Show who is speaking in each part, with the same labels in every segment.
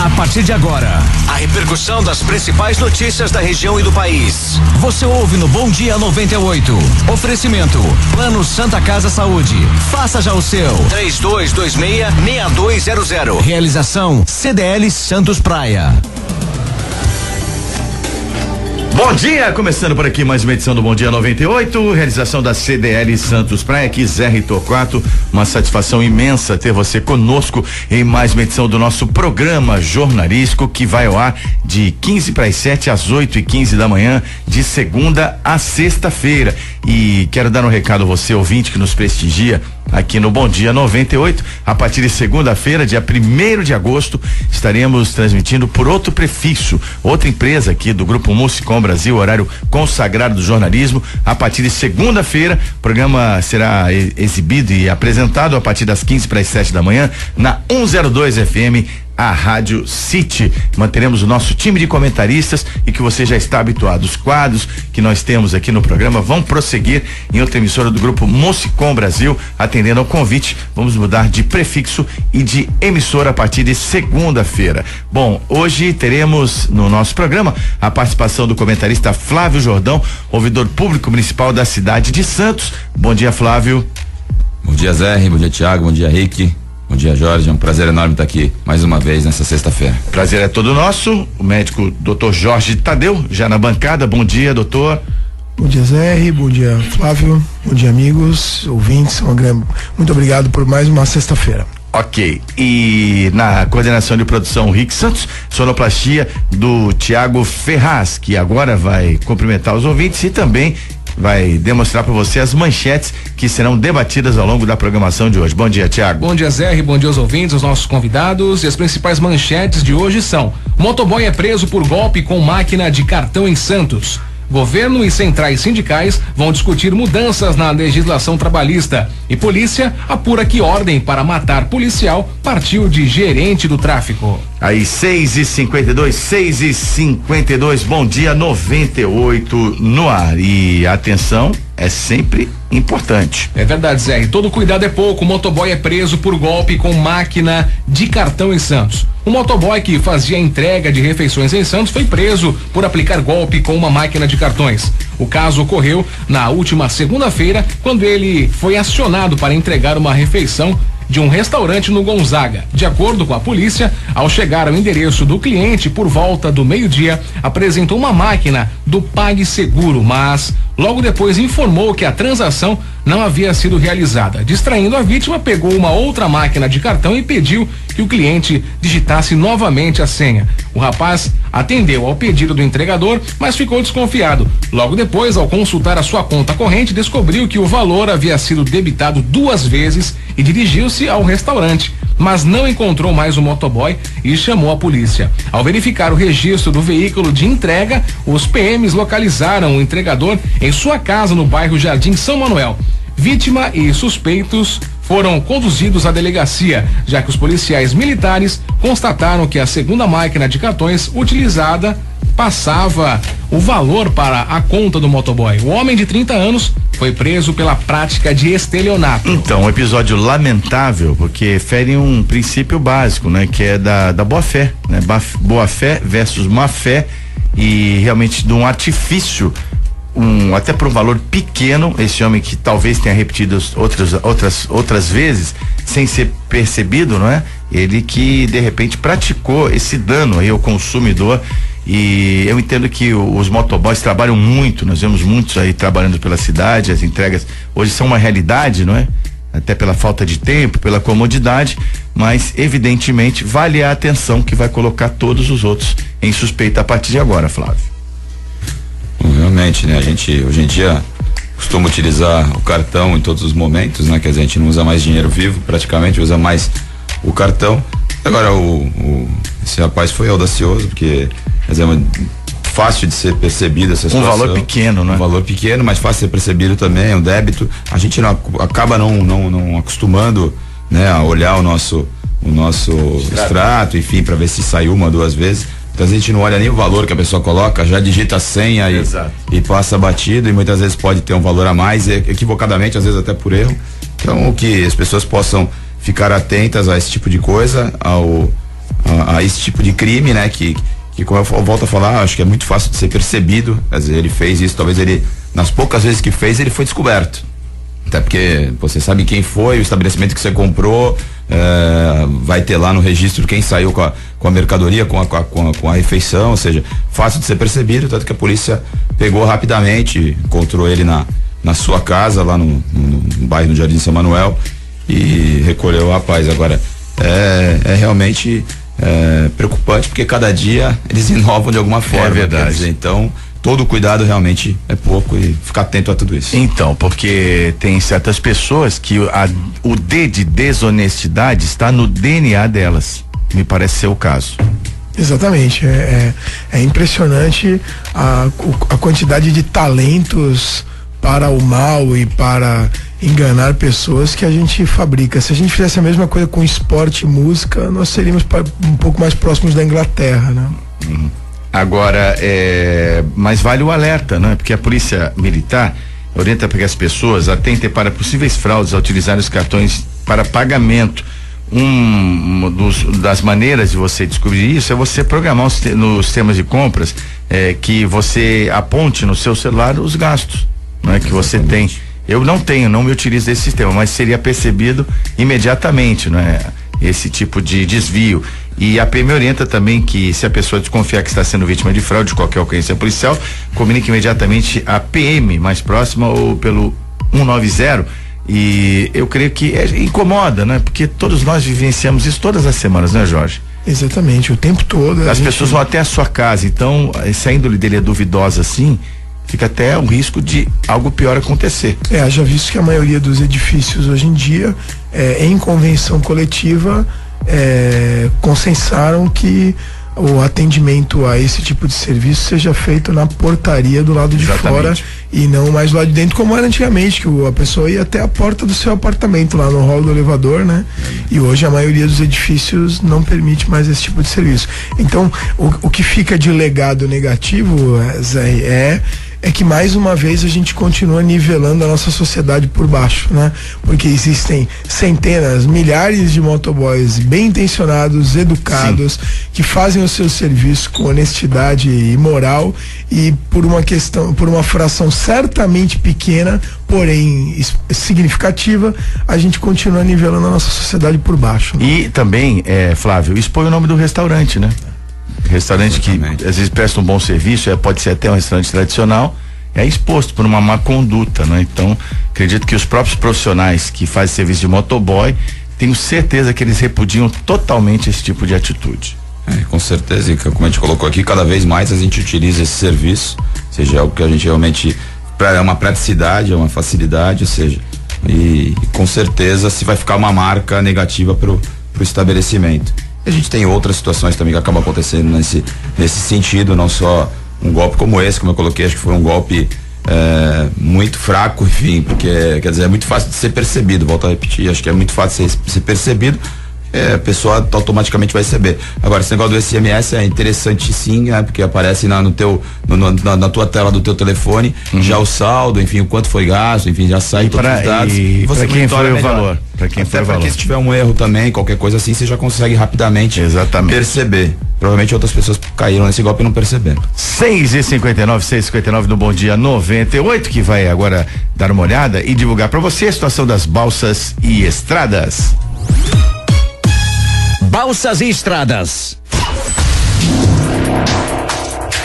Speaker 1: A partir de agora, a repercussão das principais notícias da região e do país. Você ouve no Bom Dia 98. Oferecimento Plano Santa Casa Saúde. Faça já o seu. 3226-6200. Realização CDL Santos Praia.
Speaker 2: Bom dia, começando por aqui mais uma edição do Bom Dia 98, realização da CDL Santos Praia, aqui Zé Torquato, uma satisfação imensa ter você conosco em mais uma edição do nosso programa jornalístico, que vai ao ar de 6:15 às 8:15 da manhã, de segunda a sexta-feira. E quero dar um recado a você, ouvinte, que nos prestigia aqui no Bom Dia 98. A partir de segunda-feira, dia 1º de agosto, estaremos transmitindo por outro prefixo, outra empresa aqui do Grupo Musicom Brasil, horário consagrado do jornalismo. A partir de segunda-feira, o programa será exibido e apresentado a partir das 6:45 da manhã na 102 FM, a Rádio City. Manteremos o nosso time de comentaristas e que você já está habituado. Os quadros que nós temos aqui no programa vão prosseguir em outra emissora do Grupo Musicom Brasil, atendendo ao convite. Vamos mudar de prefixo e de emissora a partir de segunda-feira. Bom, hoje teremos no nosso programa a participação do comentarista Flávio Jordão, ouvidor público municipal da cidade de Santos. Bom dia, Flávio.
Speaker 3: Bom dia, Zé. Bom dia, Thiago. Bom dia, Rick. Bom dia, Jorge, é um prazer enorme estar aqui mais uma vez nessa sexta-feira.
Speaker 2: Prazer é todo nosso. O médico Dr. Jorge Tadeu, já na bancada. Bom dia, doutor.
Speaker 4: Bom dia, Zé. Bom dia, Flávio. Bom dia, amigos, ouvintes. Muito obrigado por mais uma sexta-feira.
Speaker 2: Ok, e na coordenação de produção Rick Santos, sonoplastia do Tiago Ferraz, que agora vai cumprimentar os ouvintes e também vai demonstrar para você as manchetes que serão debatidas ao longo da programação de hoje. Bom dia, Tiago.
Speaker 5: Bom dia, Zé. Bom dia aos ouvintes, aos nossos convidados. E as principais manchetes de hoje são: motoboy é preso por golpe com máquina de cartão em Santos. Governo e centrais sindicais vão discutir mudanças na legislação trabalhista. E polícia apura que ordem para matar policial partiu de gerente do tráfico.
Speaker 2: Aí, 6:52, Bom Dia 98 no ar. E atenção, é sempre importante.
Speaker 5: É verdade, Zé. Todo cuidado é pouco. O motoboy é preso por golpe com máquina de cartão em Santos. O motoboy que fazia entrega de refeições em Santos foi preso por aplicar golpe com uma máquina de cartões. O caso ocorreu na última segunda-feira, quando ele foi acionado para entregar uma refeição de um restaurante no Gonzaga. De acordo com a polícia, ao chegar ao endereço do cliente por volta do meio-dia, apresentou uma máquina do PagSeguro, mas logo depois informou que a transação não havia sido realizada. Distraindo a vítima, pegou uma outra máquina de cartão e pediu que o cliente digitasse novamente a senha. O rapaz atendeu ao pedido do entregador, mas ficou desconfiado. Logo depois, ao consultar a sua conta corrente, descobriu que o valor havia sido debitado 2 vezes e dirigiu-se ao restaurante, mas não encontrou mais o motoboy e chamou a polícia. Ao verificar o registro do veículo de entrega, os PMs localizaram o entregador em sua casa no bairro Jardim São Manuel. Vítima e suspeitos foram conduzidos à delegacia, já que os policiais militares constataram que a segunda máquina de cartões utilizada passava o valor para a conta do motoboy. O homem de 30 anos foi preso pela prática de estelionato.
Speaker 2: Então, um episódio lamentável, porque fere um princípio básico, né? Que é da boa fé, né? Boa fé versus má fé, e realmente de um artifício, até por um valor pequeno. Esse homem que talvez tenha repetido outras vezes sem ser percebido, não é? Ele que de repente praticou esse dano aí ao consumidor. E eu entendo que os motoboys trabalham muito, nós vemos muitos aí trabalhando pela cidade, as entregas hoje são uma realidade, não é? Até pela falta de tempo, pela comodidade, mas evidentemente vale a atenção que vai colocar todos os outros em suspeita a partir de agora, Flávio.
Speaker 3: Realmente, né? A gente hoje em dia costuma utilizar o cartão em todos os momentos, né? Quer dizer, a gente não usa mais dinheiro vivo, praticamente usa mais o cartão. Agora esse rapaz foi audacioso, porque quer dizer, fácil de ser percebido essa situação.
Speaker 2: Um valor pequeno, né?
Speaker 3: Um valor pequeno, mas fácil de ser percebido também, o débito. A gente acaba não acostumando, né, a olhar o nosso extrato, enfim, para ver se saiu 1 ou 2 vezes. Então a gente não olha nem o valor que a pessoa coloca, já digita a senha e passa batido, e muitas vezes pode ter um valor a mais, equivocadamente, às vezes até por erro. Então, que as pessoas possam ficar atentas a esse tipo de coisa, a esse tipo de crime, né? Que como eu volto a falar, acho que é muito fácil de ser percebido. Quer dizer, ele fez isso, talvez ele, nas poucas vezes que fez, ele foi descoberto. Até porque você sabe quem foi, o estabelecimento que você comprou, vai ter lá no registro quem saiu com a mercadoria, com a refeição, ou seja, fácil de ser percebido, tanto que a polícia pegou rapidamente, encontrou ele na sua casa, lá no bairro do Jardim São Manuel, e recolheu o rapaz. Agora, é realmente preocupante, porque cada dia eles inovam de alguma forma.
Speaker 2: É verdade.
Speaker 3: Quer dizer, então, todo cuidado realmente é pouco, e ficar atento a tudo isso.
Speaker 2: Então, porque tem certas pessoas que o D de desonestidade está no DNA delas. Me parece ser o caso.
Speaker 4: Exatamente. É impressionante a quantidade de talentos para o mal e para enganar pessoas que a gente fabrica. Se a gente fizesse a mesma coisa com esporte e música, nós seríamos um pouco mais próximos da Inglaterra, né?
Speaker 2: Agora, mas vale o alerta, né? Porque a polícia militar orienta para que as pessoas atentem para possíveis fraudes ao utilizar os cartões para pagamento. Das maneiras de você descobrir isso é você programar nos sistemas de compras que você aponte no seu celular os gastos, né, que você tem. Eu não me utilizo desse sistema, mas seria percebido imediatamente, né? Esse tipo de desvio. E a PM orienta também que, se a pessoa desconfiar que está sendo vítima de fraude de qualquer ocorrência policial, comunique imediatamente a PM mais próxima ou pelo 190. E eu creio que incomoda, né? Porque todos nós vivenciamos isso todas as semanas, né, Jorge?
Speaker 4: Exatamente, o tempo todo.
Speaker 2: As pessoas vão até a sua casa, então, se a índole dele é duvidosa assim, fica até um risco de algo pior acontecer.
Speaker 4: Já visto que a maioria dos edifícios hoje em dia, em convenção coletiva, consensaram que o atendimento a esse tipo de serviço seja feito na portaria do lado de fora e não mais do lado de dentro, como era antigamente, que a pessoa ia até a porta do seu apartamento, lá no hall do elevador, né? E hoje a maioria dos edifícios não permite mais esse tipo de serviço. Então, o que fica de legado negativo, Zé, é que mais uma vez a gente continua nivelando a nossa sociedade por baixo, né? Porque existem centenas, milhares de motoboys bem intencionados, educados, que fazem o seu serviço com honestidade e moral, e por uma fração certamente pequena, porém significativa, a gente continua nivelando a nossa sociedade por baixo, né?
Speaker 2: E também, Flávio, expõe o nome do restaurante, né? Restaurante que às vezes presta um bom serviço, pode ser até um restaurante tradicional, é exposto por uma má conduta, né? Então, acredito que os próprios profissionais que fazem serviço de motoboy, tenho certeza que eles repudiam totalmente esse tipo de atitude.
Speaker 3: Com certeza, e como a gente colocou aqui, cada vez mais a gente utiliza esse serviço, ou seja, é algo que a gente realmente, é uma praticidade, é uma facilidade, ou seja, e com certeza se vai ficar uma marca negativa pro estabelecimento. A gente tem outras situações também que acabam acontecendo nesse sentido, não só um golpe como esse, como eu coloquei, acho que foi um golpe muito fraco, enfim, porque, quer dizer, é muito fácil de ser percebido, volto a repetir, acho que é muito fácil de ser percebido, a pessoa automaticamente vai receber. Agora, esse negócio do SMS é interessante sim, né? Porque aparece na tua tela do teu telefone, já o saldo, enfim, o quanto foi gasto, enfim, já sai todos os dados.
Speaker 2: E você quem foi o valor. Para quem foi o valor.
Speaker 3: Se tiver um erro também, qualquer coisa assim, você já consegue rapidamente perceber. Provavelmente outras pessoas caíram nesse golpe e não perceberam.
Speaker 2: 6h59 no Bom Dia 98, que vai agora dar uma olhada e divulgar para você a situação das balsas e estradas.
Speaker 1: Balsas e estradas.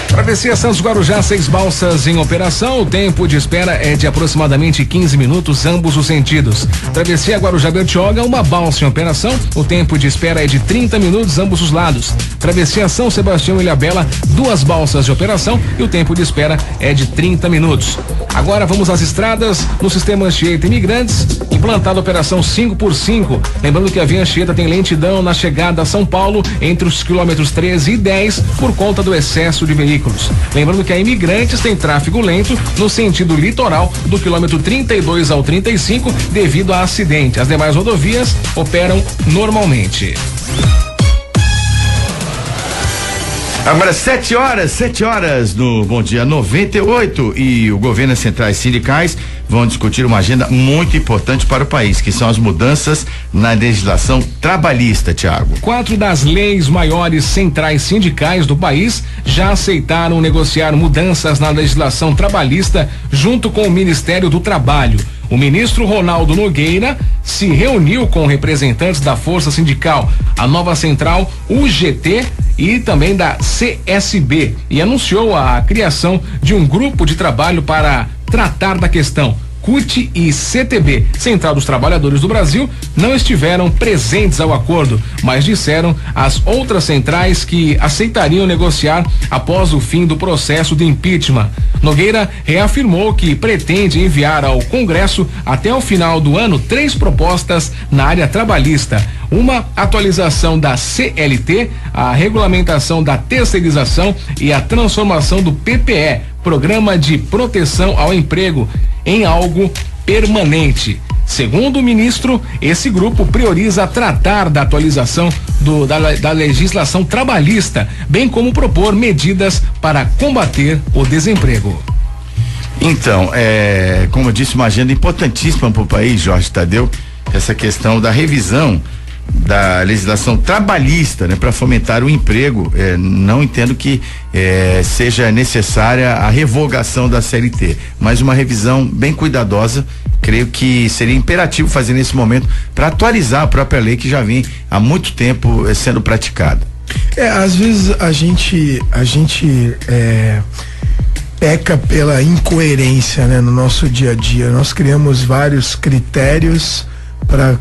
Speaker 5: Travessia Santos Guarujá, 6 balsas em operação. O tempo de espera é de aproximadamente 15 minutos, ambos os sentidos. Travessia Guarujá Bertioga, uma balsa em operação. O tempo de espera é de 30 minutos, ambos os lados. Travessia São Sebastião e Ilhabela, 2 balsas de operação e o tempo de espera é de 30 minutos. Agora vamos às estradas. No sistema Anchieta Imigrantes, implantada a operação 5x5. Lembrando que a Via Anchieta tem lentidão na chegada a São Paulo entre os quilômetros 13 e 10 por conta do excesso de veículos. Lembrando que a Imigrantes tem tráfego lento no sentido litoral do quilômetro 32 ao 35 devido a acidente. As demais rodovias operam normalmente.
Speaker 2: Agora 7 horas no Bom Dia 98 e o governo e as centrais sindicais vão discutir uma agenda muito importante para o país, que são as mudanças na legislação trabalhista, Thiago.
Speaker 5: 4 das leis maiores centrais sindicais do país já aceitaram negociar mudanças na legislação trabalhista junto com o Ministério do Trabalho. O ministro Ronaldo Nogueira se reuniu com representantes da Força Sindical, a nova central UGT e também da CSB e anunciou a criação de um grupo de trabalho para tratar da questão. CUT e CTB, Central dos Trabalhadores do Brasil, não estiveram presentes ao acordo, mas disseram às outras centrais que aceitariam negociar após o fim do processo de impeachment. Nogueira reafirmou que pretende enviar ao Congresso até o final do ano 3 propostas na área trabalhista: uma atualização da CLT, a regulamentação da terceirização e a transformação do PPE, Programa de Proteção ao Emprego, em algo permanente. Segundo o ministro, esse grupo prioriza tratar da atualização da legislação trabalhista, bem como propor medidas para combater o desemprego.
Speaker 2: Então, como eu disse, uma agenda importantíssima para o país, Jorge Tadeu, essa questão da revisão da legislação trabalhista, né, para fomentar o emprego. Não entendo que seja necessária a revogação da CLT, mas uma revisão bem cuidadosa. Creio que seria imperativo fazer nesse momento para atualizar a própria lei que já vem há muito tempo sendo praticada.
Speaker 4: Às vezes a gente peca pela incoerência, né, no nosso dia a dia. Nós criamos vários critérios para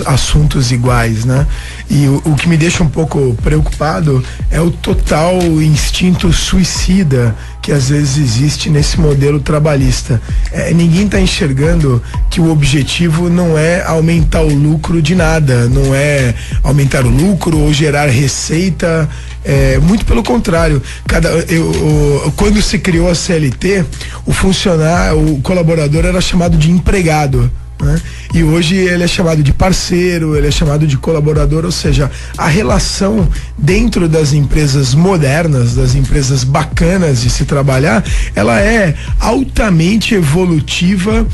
Speaker 4: assuntos iguais, né? E o que me deixa um pouco preocupado é o total instinto suicida que às vezes existe nesse modelo trabalhista. Ninguém está enxergando que o objetivo não é aumentar o lucro de nada, não é aumentar o lucro ou gerar receita. Muito pelo contrário. Quando se criou a CLT, o colaborador era chamado de empregado, né? E hoje ele é chamado de parceiro, ele é chamado de colaborador, ou seja, a relação dentro das empresas modernas, das empresas bacanas de se trabalhar, ela é altamente evolutiva,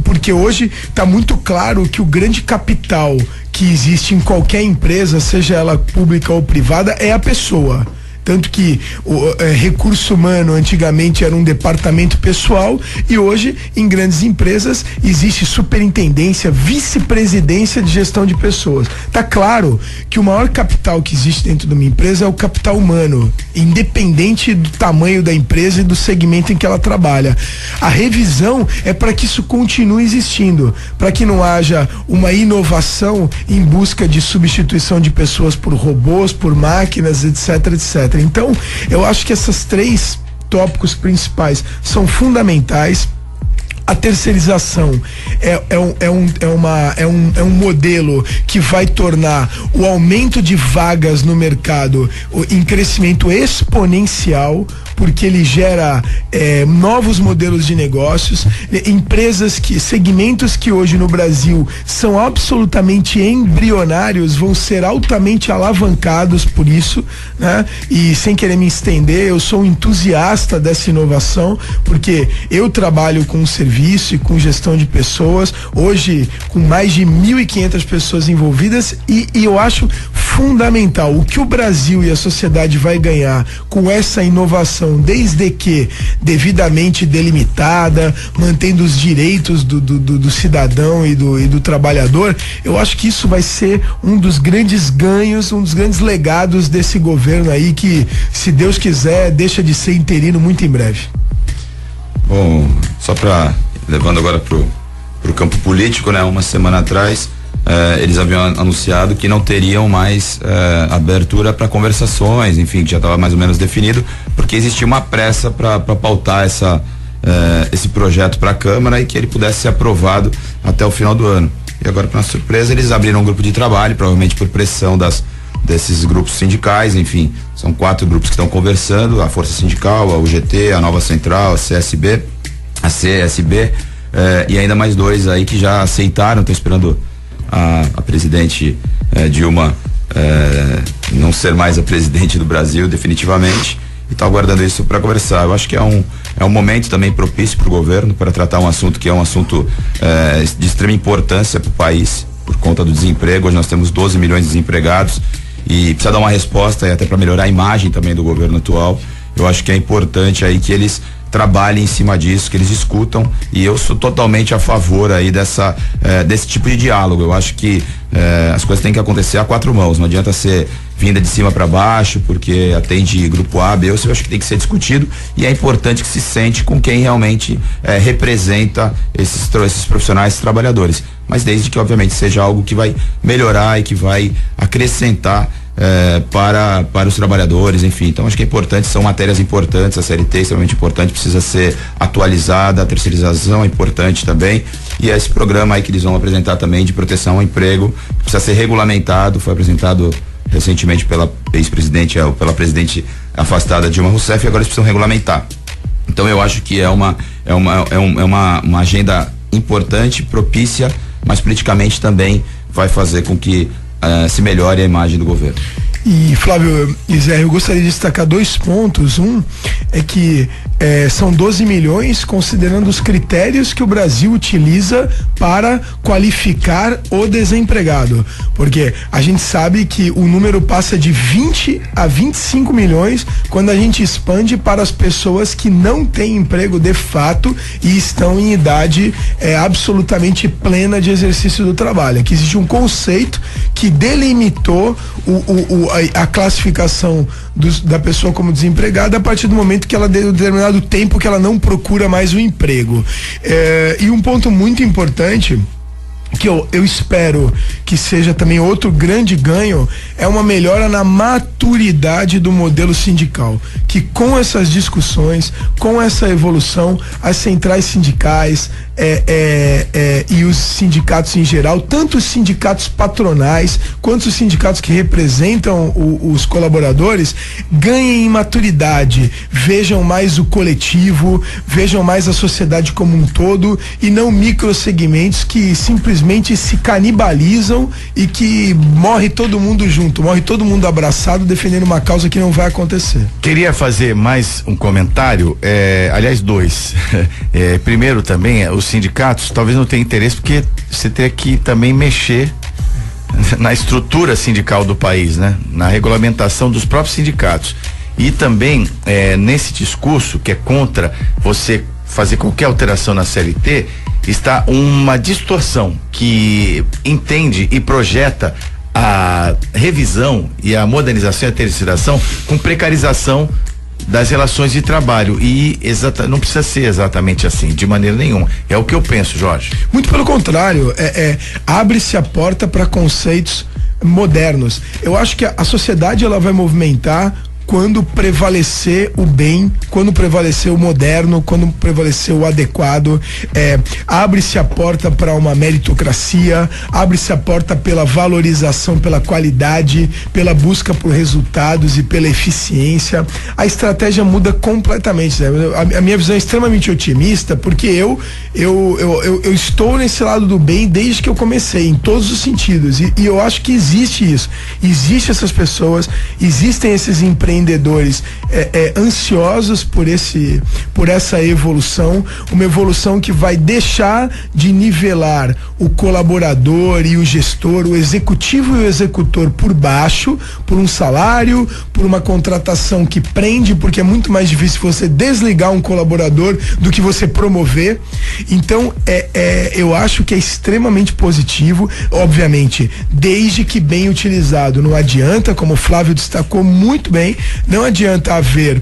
Speaker 4: porque hoje está muito claro que o grande capital que existe em qualquer empresa, seja ela pública ou privada, é a pessoa. Tanto que o recurso humano antigamente era um departamento pessoal e hoje em grandes empresas existe superintendência, vice-presidência de gestão de pessoas. Tá claro que o maior capital que existe dentro de uma empresa é o capital humano, independente do tamanho da empresa e do segmento em que ela trabalha. A revisão é para que isso continue existindo, para que não haja uma inovação em busca de substituição de pessoas por robôs, por máquinas, etc, etc. Então, eu acho que esses 3 tópicos principais são fundamentais. A terceirização é um modelo que vai tornar o aumento de vagas no mercado em crescimento exponencial, porque ele gera novos modelos de negócios, segmentos que hoje no Brasil são absolutamente embrionários vão ser altamente alavancados por isso, né? E sem querer me estender, eu sou um entusiasta dessa inovação, porque eu trabalho com serviço e com gestão de pessoas, hoje com mais de 1.500 pessoas envolvidas, e eu acho fundamental o que o Brasil e a sociedade vai ganhar com essa inovação, desde que devidamente delimitada, mantendo os direitos do cidadão e do trabalhador. Eu acho que isso vai ser um dos grandes ganhos, um dos grandes legados desse governo aí, que, se Deus quiser, deixa de ser interino muito em breve.
Speaker 3: Bom, só para levando agora pro campo político, né? Uma semana atrás, eles haviam anunciado que não teriam mais abertura para conversações, enfim, que já estava mais ou menos definido, porque existia uma pressa para pautar esse projeto para a Câmara e que ele pudesse ser aprovado até o final do ano. E agora, para nossa surpresa, eles abriram um grupo de trabalho, provavelmente por pressão desses grupos sindicais, enfim, são 4 grupos que estão conversando: a Força Sindical, a UGT, a Nova Central, a CSB, a CSB, e ainda mais 2 aí que já aceitaram. Estou esperando a presidente Dilma não ser mais a presidente do Brasil, definitivamente, e está aguardando isso para conversar. Eu acho que é um momento também propício para o governo para tratar um assunto que é um assunto de extrema importância para o país, por conta do desemprego. Hoje nós temos 12 milhões de desempregados e precisa dar uma resposta, e até para melhorar a imagem também do governo atual. Eu acho que é importante aí que eles trabalhem em cima disso, que eles discutam, e eu sou totalmente a favor aí desse tipo de diálogo. Eu acho que as coisas têm que acontecer a quatro mãos, não adianta ser vinda de cima para baixo, porque atende grupo A, B, eu acho que tem que ser discutido, e é importante que se sente com quem realmente representa esses profissionais, esses trabalhadores, mas desde que obviamente seja algo que vai melhorar e que vai acrescentar para os trabalhadores, enfim. Então acho que é importante, são matérias importantes, a CLT é extremamente importante, precisa ser atualizada, a terceirização é importante também, e esse programa aí que eles vão apresentar também de proteção ao emprego precisa ser regulamentado, foi apresentado recentemente pela ex-presidente, pela presidente afastada Dilma Rousseff, e agora eles precisam regulamentar. Então eu acho que é uma agenda importante, propícia, mas politicamente também vai fazer com que se melhore a imagem do governo.
Speaker 4: E Flávio e Zé, eu gostaria de destacar 2 pontos. Um é que são 12 milhões considerando os critérios que o Brasil utiliza para qualificar o desempregado, porque a gente sabe que o número passa de 20 a 25 milhões quando a gente expande para as pessoas que não têm emprego de fato e estão em idade absolutamente plena de exercício do trabalho. Aqui existe um conceito que delimitou a classificação da pessoa como desempregada a partir do momento que ela deu determinado tempo que ela não procura mais o emprego. E um ponto muito importante que eu espero que seja também outro grande ganho é uma melhora na maturidade do modelo sindical, que com essas discussões, com essa evolução, as centrais sindicais e os sindicatos em geral, tanto os sindicatos patronais quanto os sindicatos que representam os colaboradores, ganhem em maturidade, vejam mais o coletivo, vejam mais a sociedade como um todo e não microsegmentos que simplesmente se canibalizam e que morre todo mundo junto, morre todo mundo abraçado defendendo uma causa que não vai acontecer.
Speaker 2: Queria fazer mais um comentário, aliás 2. Primeiro também, os sindicatos talvez não tenham interesse porque você teria que também mexer na estrutura sindical do país, né? Na regulamentação dos próprios sindicatos. E também nesse discurso que é contra você fazer qualquer alteração na CLT, está uma distorção que entende e projeta a revisão e a modernização e a terceirização com precarização das relações de trabalho, e não precisa ser exatamente assim, de maneira nenhuma. É o que eu penso, Jorge.
Speaker 4: Muito pelo contrário, abre-se a porta para conceitos modernos. Eu acho que a sociedade ela vai movimentar quando prevalecer o bem, quando prevalecer o moderno, quando prevalecer o adequado. Abre-se a porta para uma meritocracia, abre-se a porta pela valorização, pela qualidade, pela busca por resultados e pela eficiência. A estratégia muda completamente, né? A minha visão é extremamente otimista, porque eu estou nesse lado do bem desde que eu comecei, em todos os sentidos, e eu acho que existe isso, existe essas pessoas, existem esses empreendedores ansiosos por essa evolução, uma evolução que vai deixar de nivelar o colaborador e o gestor, o executivo e o executor por baixo, por um salário, por uma contratação que prende, porque é muito mais difícil você desligar um colaborador do que você promover. Então eu acho que é extremamente positivo, obviamente, desde que bem utilizado. Não adianta, como o Flávio destacou muito bem, não adianta haver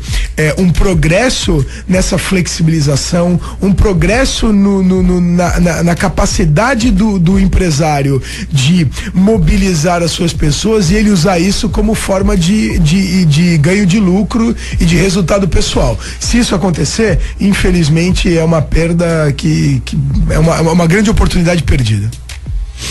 Speaker 4: um progresso nessa flexibilização, um progresso na capacidade do empresário de mobilizar as suas pessoas e ele usar isso como forma de ganho de lucro e de resultado pessoal. Se isso acontecer, infelizmente é uma perda que é uma grande oportunidade perdida.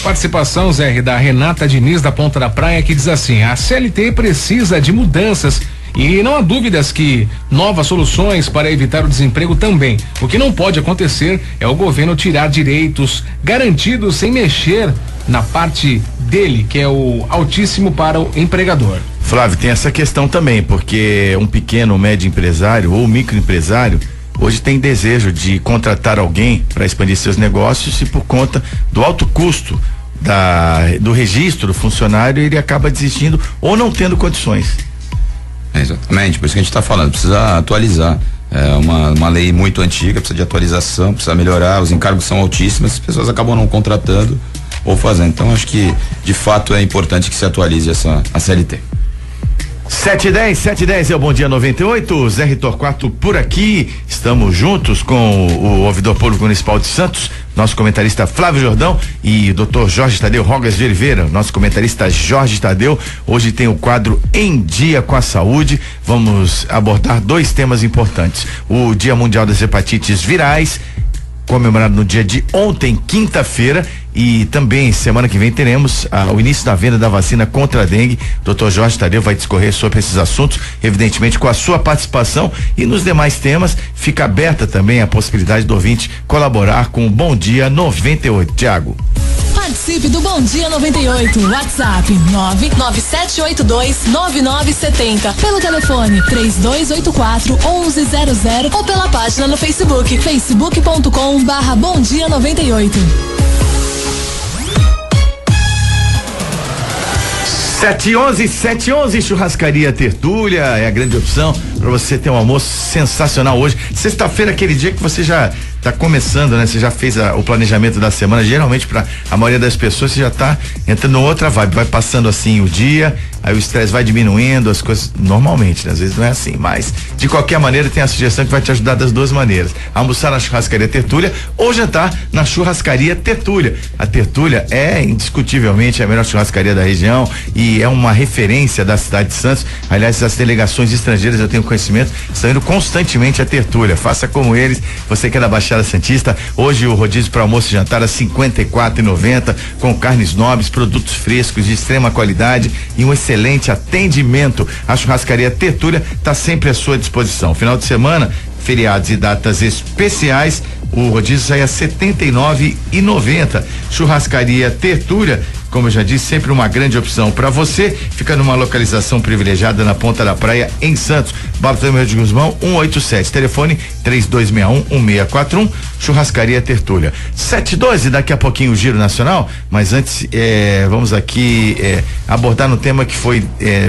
Speaker 5: Participação, Zé, da Renata Diniz, da Ponta da Praia, que diz assim: a CLT precisa de mudanças e não há dúvidas que novas soluções para evitar o desemprego também. O que não pode acontecer é o governo tirar direitos garantidos sem mexer na parte dele, que é o altíssimo para o empregador.
Speaker 2: Flávio, tem essa questão também, porque um pequeno, médio empresário ou microempresário hoje tem desejo de contratar alguém para expandir seus negócios e por conta do alto custo do registro do funcionário ele acaba desistindo ou não tendo condições.
Speaker 3: Exatamente, por isso que a gente está falando, precisa atualizar. É uma lei muito antiga, precisa de atualização, precisa melhorar, os encargos são altíssimos, as pessoas acabam não contratando ou fazendo. Então acho que de fato é importante que se atualize a CLT.
Speaker 2: 7:10 é o Bom Dia 98, Zé Torquato por aqui, estamos juntos com o ouvidor público municipal de Santos, nosso comentarista Flávio Jordão e o Dr. Jorge Tadeu Rogas de Oliveira, nosso comentarista Jorge Tadeu. Hoje tem o quadro Em Dia com a Saúde, vamos abordar 2 temas importantes: o Dia Mundial das Hepatites Virais, comemorado no dia de ontem, quinta-feira, e também semana que vem teremos o início da venda da vacina contra a dengue. Dr. Jorge Tadeu vai discorrer sobre esses assuntos, evidentemente com a sua participação, e nos demais temas fica aberta também a possibilidade do ouvinte colaborar com o Bom Dia 98. Tiago.
Speaker 6: Participe do Bom Dia 98. WhatsApp 997829970. Pelo telefone 3284-1100 ou pela página no Facebook, facebook.com/Bom Dia 98.
Speaker 2: 7:11, Churrascaria Tertúlia é a grande opção para você ter um almoço sensacional hoje. Sexta-feira, aquele dia que você já tá começando, né? Você já fez o planejamento da semana. Geralmente, para a maioria das pessoas, você já tá entrando em outra vibe. Vai passando assim o dia, aí o estresse vai diminuindo, as coisas. Normalmente, né? Às vezes não é assim, mas de qualquer maneira, tem a sugestão que vai te ajudar das 2 maneiras: almoçar na Churrascaria Tertúlia ou jantar na Churrascaria Tertúlia. A Tertúlia é indiscutivelmente a melhor churrascaria da região e é uma referência da cidade de Santos. Aliás, as delegações estrangeiras, eu tenho conhecimento, estão indo constantemente à Tertúlia. Faça como eles, você que é da Baixada Santista. Hoje o rodízio para almoço e jantar a R$54,90, com carnes nobres, produtos frescos de extrema qualidade e um excelente atendimento. A Churrascaria Tertúlia está sempre à sua disposição. Final de semana, feriados e datas especiais, o rodízio sai a R$79,90. Churrascaria Tertúlia, como eu já disse, sempre uma grande opção para você. Fica numa localização privilegiada na Ponta da Praia, em Santos. Bartolomeu de Guzmão 187, telefone 3261-1641. Churrascaria Tertúlia. 7:12, daqui a pouquinho o Giro Nacional, mas antes vamos aqui abordar um tema que foi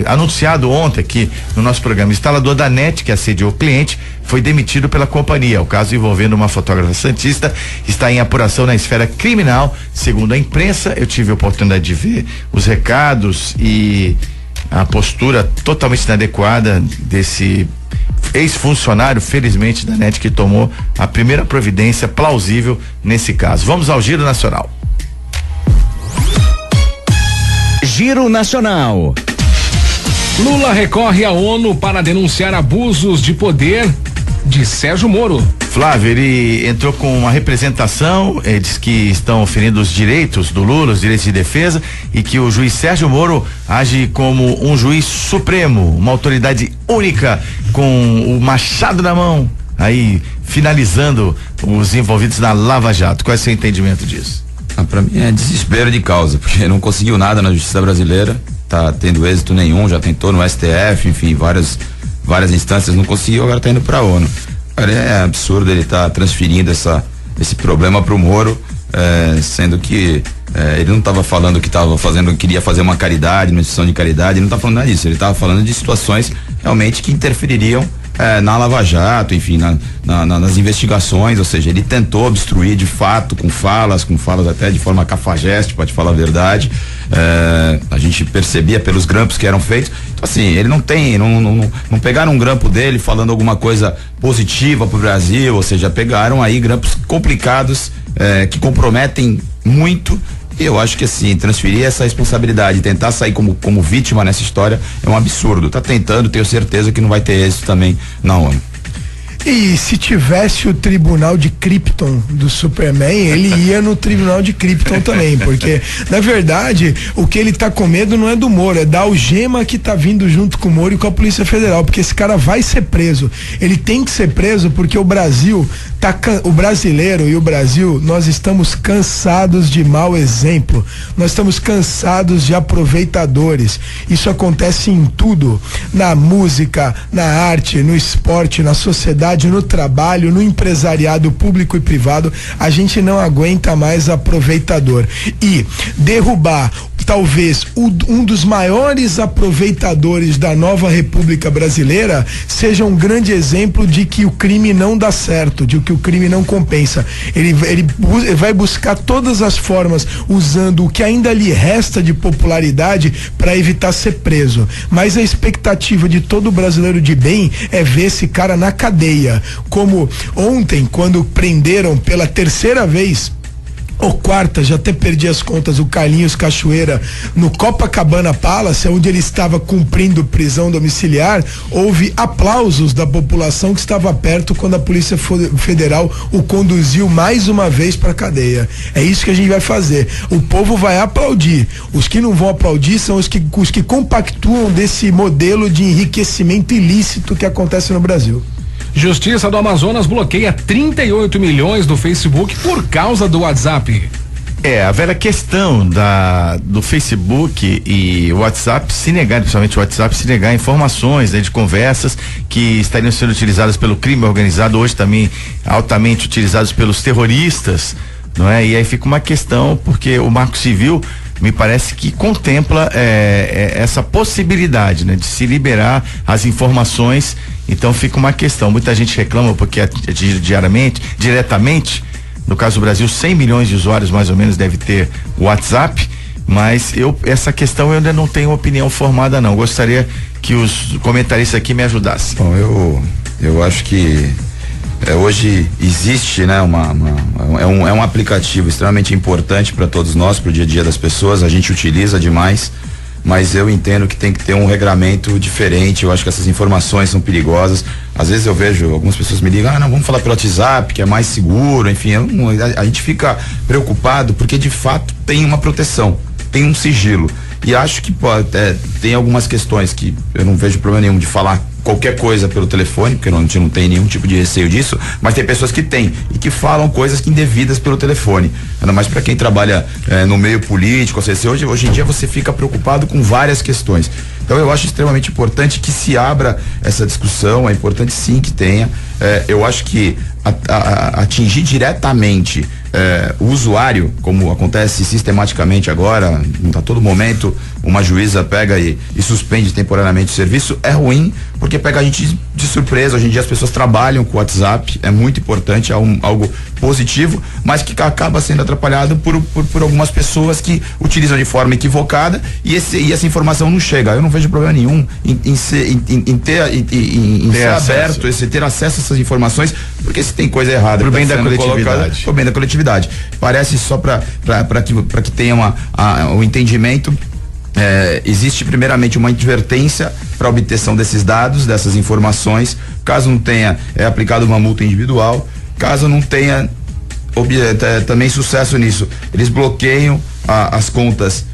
Speaker 2: anunciado ontem aqui no nosso programa. O instalador da NET, que assediou o cliente, foi demitido pela companhia. O caso envolvendo uma fotógrafa santista está em apuração na esfera criminal, segundo a imprensa. Eu tive a oportunidade de ver os recados e a postura totalmente inadequada desse ex-funcionário, felizmente, da NET, que tomou a primeira providência plausível nesse caso. Vamos ao Giro Nacional.
Speaker 1: Giro Nacional.
Speaker 5: Lula recorre à ONU para denunciar abusos de poder de Sérgio Moro.
Speaker 2: Flávio, ele entrou com uma representação, diz que estão ferindo os direitos do Lula, os direitos de defesa, e que o juiz Sérgio Moro age como um juiz supremo, uma autoridade única, com o machado na mão, aí finalizando os envolvidos na Lava Jato. Qual é o seu entendimento disso?
Speaker 3: Para mim é desespero de causa, porque não conseguiu nada na justiça brasileira, tá tendo êxito nenhum, já tentou no STF, enfim, várias instâncias, não conseguiu, agora tá indo pra ONU. Cara, é absurdo ele tá transferindo esse problema pro Moro, sendo que ele não estava falando que queria fazer uma caridade, uma instituição de caridade, ele não tá falando nada disso, ele tava falando de situações realmente que interfeririam na Lava Jato, enfim, nas investigações, ou seja, ele tentou obstruir de fato com falas até de forma cafajeste, pode falar a verdade. A gente percebia pelos grampos que eram feitos. Então, assim, ele não pegaram um grampo dele falando alguma coisa positiva pro Brasil, ou seja, pegaram aí grampos complicados, que comprometem muito. E eu acho que, assim, transferir essa responsabilidade, tentar sair como vítima nessa história é um absurdo. Tá tentando, tenho certeza que não vai ter êxito também na ONU.
Speaker 4: E se tivesse o tribunal de Krypton do Superman, ele ia no tribunal de Krypton também, porque na verdade o que ele tá com medo não é do Moro, é da algema que tá vindo junto com o Moro e com a Polícia Federal, porque esse cara vai ser preso. Ele tem que ser preso porque o Brasil o brasileiro e o Brasil, nós estamos cansados de mau exemplo, nós estamos cansados de aproveitadores. Isso acontece em tudo, na música, na arte, no esporte, na sociedade, no trabalho, no empresariado público e privado. A gente não aguenta mais aproveitador. E derrubar talvez um dos maiores aproveitadores da nova República Brasileira seja um grande exemplo de que o crime não dá certo, de que o crime não compensa. Ele vai buscar todas as formas, usando o que ainda lhe resta de popularidade para evitar ser preso. Mas a expectativa de todo brasileiro de bem é ver esse cara na cadeia. Como ontem, quando prenderam pela terceira vez, ou quarta, já até perdi as contas, o Carlinhos Cachoeira no Copacabana Palace, onde ele estava cumprindo prisão domiciliar, houve aplausos da população que estava perto quando a Polícia Federal o conduziu mais uma vez para a cadeia. É isso que a gente vai fazer. O povo vai aplaudir. Os que não vão aplaudir são os que compactuam desse modelo de enriquecimento ilícito que acontece no Brasil.
Speaker 5: Justiça do Amazonas bloqueia 38 milhões do Facebook por causa do WhatsApp.
Speaker 2: A velha questão do Facebook e o WhatsApp se negar, principalmente o WhatsApp, se negar informações, né, de conversas que estariam sendo utilizadas pelo crime organizado, hoje também altamente utilizados pelos terroristas, não é? E aí fica uma questão, porque o Marco Civil me parece que contempla essa possibilidade, né, de se liberar as informações. Então fica uma questão, muita gente reclama porque diretamente, no caso do Brasil, 100 milhões de usuários mais ou menos deve ter o WhatsApp, mas essa questão eu ainda não tenho opinião formada não, gostaria que os comentaristas aqui me ajudassem.
Speaker 3: Bom, eu acho que hoje existe, né, é um aplicativo extremamente importante para todos nós, para o dia a dia das pessoas, a gente utiliza demais, mas eu entendo que tem que ter um regramento diferente. Eu acho que essas informações são perigosas. Às vezes eu vejo algumas pessoas me ligam, não, vamos falar pelo WhatsApp, que é mais seguro, enfim, a gente fica preocupado porque de fato tem uma proteção, tem um sigilo, e acho que tem algumas questões que eu não vejo problema nenhum de falar qualquer coisa pelo telefone, porque a gente não tem nenhum tipo de receio disso, mas tem pessoas que têm e que falam coisas indevidas pelo telefone, ainda mais para quem trabalha no meio político, ou seja, hoje em dia você fica preocupado com várias questões. Então eu acho extremamente importante que se abra essa discussão, é importante sim que tenha. Eu acho que atingir diretamente o usuário, como acontece sistematicamente agora, a todo momento uma juíza pega e suspende temporariamente o serviço, é ruim, porque pega a gente de surpresa. Hoje em dia as pessoas trabalham com o WhatsApp, é muito importante, é algo positivo, mas que acaba sendo atrapalhado por algumas pessoas que utilizam de forma equivocada e essa informação não chega. Eu não vejo problema nenhum em ser aberto, ter acesso a essas informações, porque se tem coisa errada
Speaker 2: pro bem da coletividade,
Speaker 3: pro bem da coletividade. Parece só para que tenha um entendimento. Existe primeiramente uma advertência para obtenção desses dados, dessas informações. Caso não tenha, é aplicada uma multa individual. Caso não tenha também sucesso nisso, eles bloqueiam as contas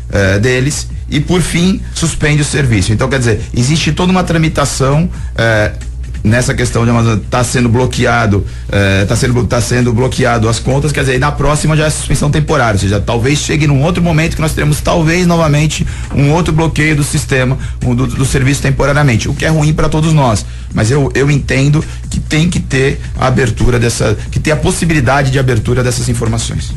Speaker 3: deles e, por fim, suspende o serviço. Então, quer dizer, existe toda uma tramitação nessa questão de Amazon. Está sendo bloqueado, tá sendo bloqueado as contas, quer dizer, na próxima já é suspensão temporária, ou seja, talvez chegue num outro momento que nós teremos talvez novamente um outro bloqueio do sistema, do serviço temporariamente, o que é ruim para todos nós, mas eu entendo que tem que ter a abertura que tem a possibilidade de abertura dessas informações.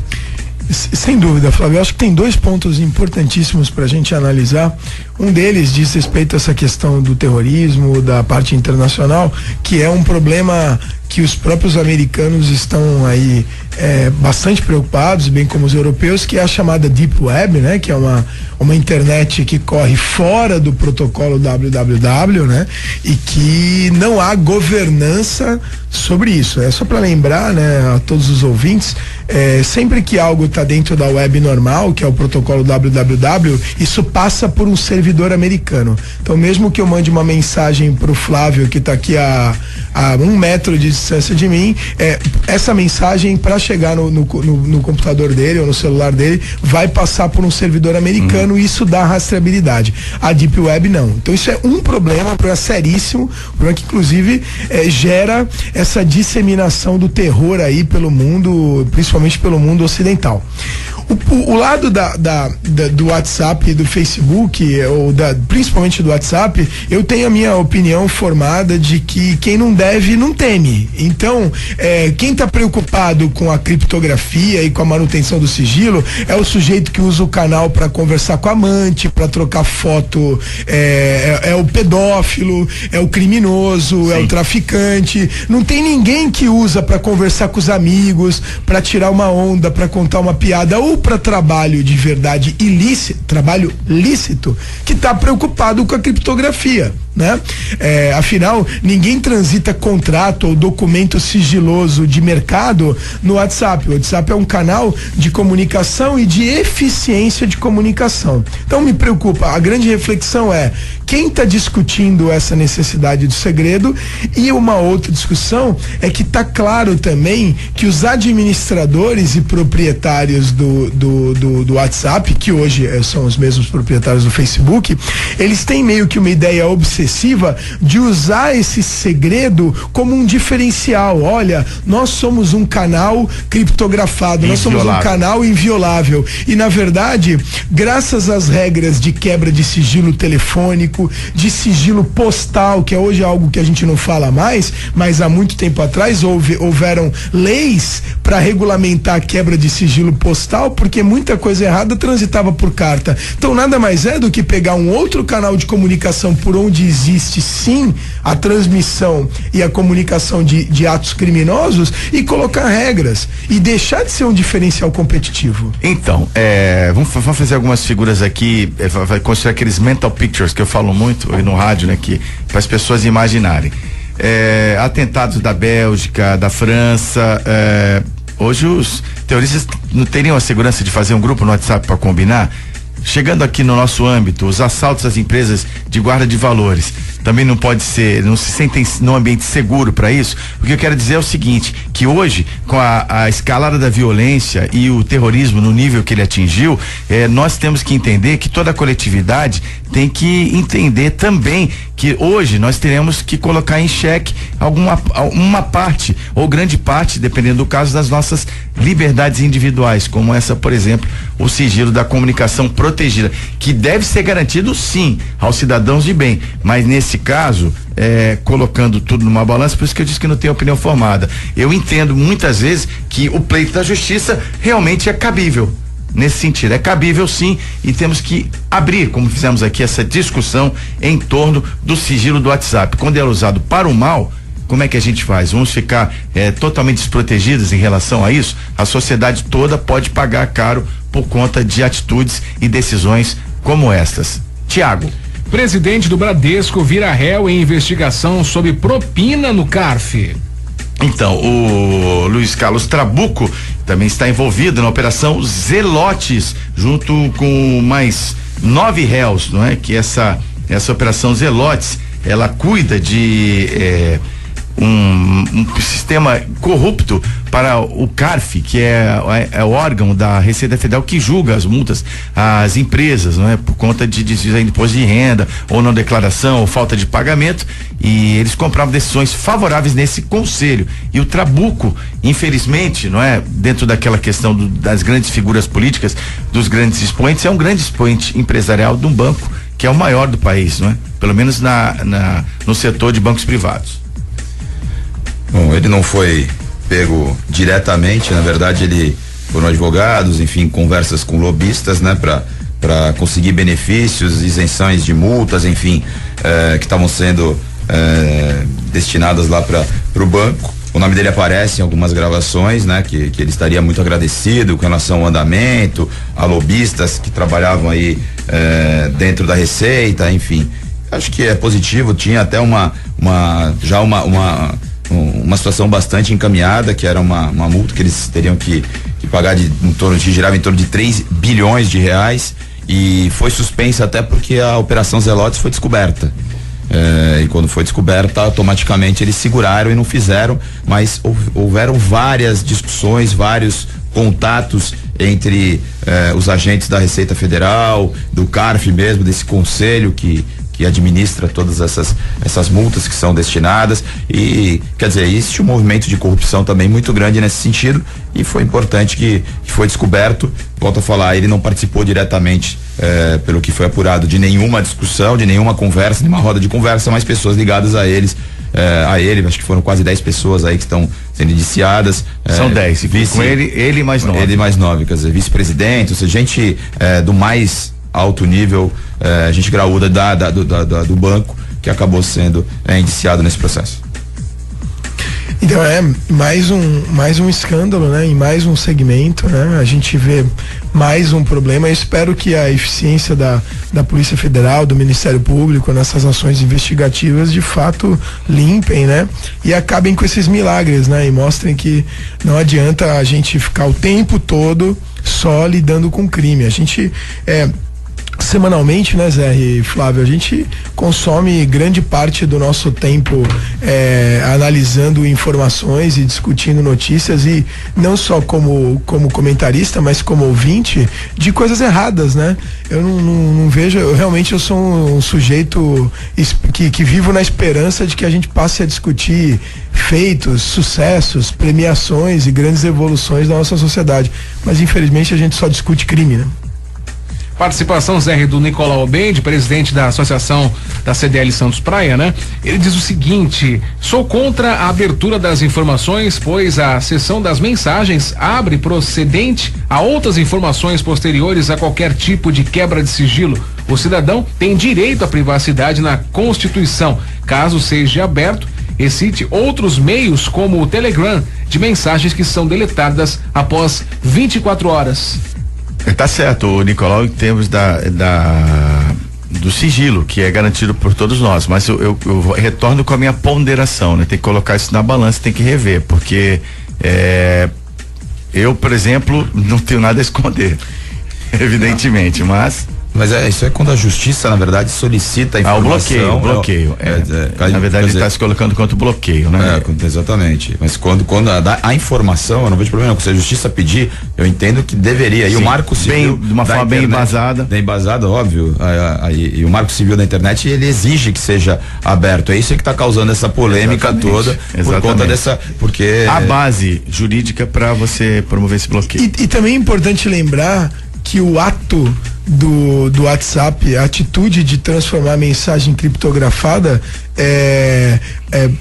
Speaker 4: Sem dúvida, Flávio, eu acho que tem dois pontos importantíssimos para a gente analisar. Um deles diz respeito a essa questão do terrorismo, da parte internacional, que é um problema que os próprios americanos estão aí bastante preocupados, bem como os europeus, que é a chamada Deep Web, né? Que é uma internet que corre fora do protocolo www, né? E que não há governança sobre isso. É só para lembrar, né, a todos os ouvintes, sempre que algo está dentro da web normal, que é o protocolo www, isso passa por um servidor americano. Então, mesmo que eu mande uma mensagem para o Flávio, que está aqui a 1 metro de acessa de mim, essa mensagem para chegar no computador dele ou no celular dele vai passar por um servidor americano e isso dá rastreabilidade. A Deep Web não. Então isso é um problema seríssimo, um problema que inclusive gera essa disseminação do terror aí pelo mundo, principalmente pelo mundo ocidental. O lado do WhatsApp e do Facebook, principalmente do WhatsApp, eu tenho a minha opinião formada de que quem não deve, não teme. Então, quem está preocupado com a criptografia e com a manutenção do sigilo é o sujeito que usa o canal para conversar com a amante, para trocar foto, é o pedófilo, é o criminoso, é o traficante. Não tem ninguém que usa para conversar com os amigos, para tirar uma onda, para contar uma piada ou para trabalho de verdade ilícito, trabalho lícito, que está preocupado com a criptografia, né? Afinal, ninguém transita contrato ou documento sigiloso de mercado no WhatsApp. O WhatsApp é um canal de comunicação e de eficiência de comunicação. Então me preocupa, a grande reflexão é quem está discutindo essa necessidade do segredo, e uma outra discussão é que está claro também que os administradores e proprietários do WhatsApp, que hoje são os mesmos proprietários do Facebook, eles têm meio que uma ideia obsessiva de usar esse segredo como um diferencial. Olha, nós somos um canal criptografado, nós somos um canal inviolável. E na verdade, graças às regras de quebra de sigilo telefônico, de sigilo postal, que é hoje algo que a gente não fala mais, mas há muito tempo atrás houveram leis para regulamentar a quebra de sigilo postal, porque muita coisa errada transitava por carta. Então nada mais é do que pegar um outro canal de comunicação por onde existe sim a transmissão e a comunicação de atos criminosos e colocar regras e deixar de ser um diferencial competitivo.
Speaker 2: Então, vamos fazer algumas figuras aqui, vai construir aqueles mental pictures que eu falo muito no rádio, né, que para as pessoas imaginarem. Atentados da Bélgica, da França, hoje os terroristas não teriam a segurança de fazer um grupo no WhatsApp para combinar. Chegando aqui no nosso âmbito, os assaltos às empresas de guarda de valores também não pode ser, não se sentem num ambiente seguro para isso. O que eu quero dizer é o seguinte, que hoje, com a escalada da violência e o terrorismo no nível que ele atingiu, nós temos que entender que toda a coletividade tem que entender também que hoje nós teremos que colocar em xeque uma parte, ou grande parte, dependendo do caso, das nossas liberdades individuais, como essa, por exemplo, o sigilo da comunicação protegida, que deve ser garantido sim aos cidadãos de bem, mas nesse caso, colocando tudo numa balança, por isso que eu disse que não tenho opinião formada. Eu entendo muitas vezes que o pleito da justiça realmente é cabível. Nesse sentido, é cabível sim, e temos que abrir, como fizemos aqui, essa discussão em torno do sigilo do WhatsApp. Quando é usado para o mal, como é que a gente faz? Vamos ficar totalmente desprotegidos em relação a isso? A sociedade toda pode pagar caro por conta de atitudes e decisões como estas. Tiago.
Speaker 5: Presidente do Bradesco vira réu em investigação sobre propina no CARF.
Speaker 2: Então, o Luiz Carlos Trabuco também está envolvido na operação Zelotes, junto com mais 9 réus, não é? Que essa operação Zelotes, ela cuida de um sistema corrupto para o CARF, que é o órgão da Receita Federal que julga as multas às empresas, não é? Por conta de desvio de imposto de renda, ou não declaração, ou falta de pagamento, e eles compravam decisões favoráveis nesse conselho. E o Trabuco, infelizmente, não é? Dentro daquela questão das grandes figuras políticas, dos grandes expoentes, é um grande expoente empresarial de um banco que é o maior do país, não é? Pelo menos no setor de bancos privados.
Speaker 3: Bom, ele não foi pego diretamente, na verdade ele foram advogados, enfim, conversas com lobistas, né, para conseguir benefícios, isenções de multas, enfim, que estavam sendo destinadas lá para o banco. O nome dele aparece em algumas gravações, né, que ele estaria muito agradecido com relação ao andamento, a lobistas que trabalhavam aí dentro da Receita, enfim. Acho que é positivo, tinha até uma situação bastante encaminhada, que era uma multa que eles teriam que pagar girava em torno de 3 bilhões de reais, e foi suspensa até porque a operação Zelotes foi descoberta. E quando foi descoberta, automaticamente eles seguraram e não fizeram, mas houveram várias discussões, vários contatos entre os agentes da Receita Federal, do CARF mesmo, desse conselho que administra todas essas multas que são destinadas, e quer dizer, existe um movimento de corrupção também muito grande nesse sentido, e foi importante que foi descoberto. Volto a falar, ele não participou diretamente, pelo que foi apurado, de nenhuma discussão, de nenhuma conversa, nenhuma roda de conversa, mas pessoas ligadas a ele, acho que foram quase 10 pessoas aí que estão sendo indiciadas.
Speaker 2: São 10, com ele mais 9.
Speaker 3: Ele mais 9, quer dizer, vice-presidente, ou seja, gente do mais alto nível, gente graúda do banco, que acabou sendo indiciado nesse processo.
Speaker 4: Então mais um escândalo, né? Em mais um segmento, né? A gente vê mais um problema. Eu espero que a eficiência da Polícia Federal, do Ministério Público nessas ações investigativas de fato limpem, né? E acabem com esses milagres, né? E mostrem que não adianta a gente ficar o tempo todo só lidando com crime. A gente semanalmente, né, Zé e Flávio, a gente consome grande parte do nosso tempo analisando informações e discutindo notícias, e não só como comentarista, mas como ouvinte de coisas erradas, né? Eu não vejo, eu sou um sujeito que vivo na esperança de que a gente passe a discutir feitos, sucessos, premiações e grandes evoluções da nossa sociedade, mas infelizmente a gente só discute crime, né?
Speaker 5: Participação, Zé, do Nicolau Obende, presidente da Associação da CDL Santos Praia, né? Ele diz o seguinte: sou contra a abertura das informações, pois a seção das mensagens abre procedente a outras informações posteriores a qualquer tipo de quebra de sigilo. O cidadão tem direito à privacidade na Constituição. Caso seja aberto, e cite outros meios como o Telegram, de mensagens que são deletadas após 24 horas.
Speaker 2: Tá certo, o Nicolau, em termos do sigilo, que é garantido por todos nós, mas eu retorno com a minha ponderação, né? Tem que colocar isso na balança, tem que rever, porque eu, por exemplo, não tenho nada a esconder, evidentemente, mas
Speaker 3: isso é quando a justiça, na verdade, solicita a informação.
Speaker 2: O bloqueio. Na verdade, ele está se colocando contra o bloqueio, né?
Speaker 3: Exatamente. Mas quando a informação, eu não vejo problema. Se a justiça pedir, eu entendo que deveria.
Speaker 2: Sim,
Speaker 3: e o Marco Civil,
Speaker 2: de uma forma bem embasada.
Speaker 3: Bem embasada, óbvio. E o Marco Civil da internet, ele exige que seja aberto. É isso que está causando essa polêmica toda. Por conta dessa. Porque
Speaker 2: a base jurídica para você promover esse bloqueio.
Speaker 4: E também é importante lembrar que o ato do WhatsApp, a atitude de transformar a mensagem criptografada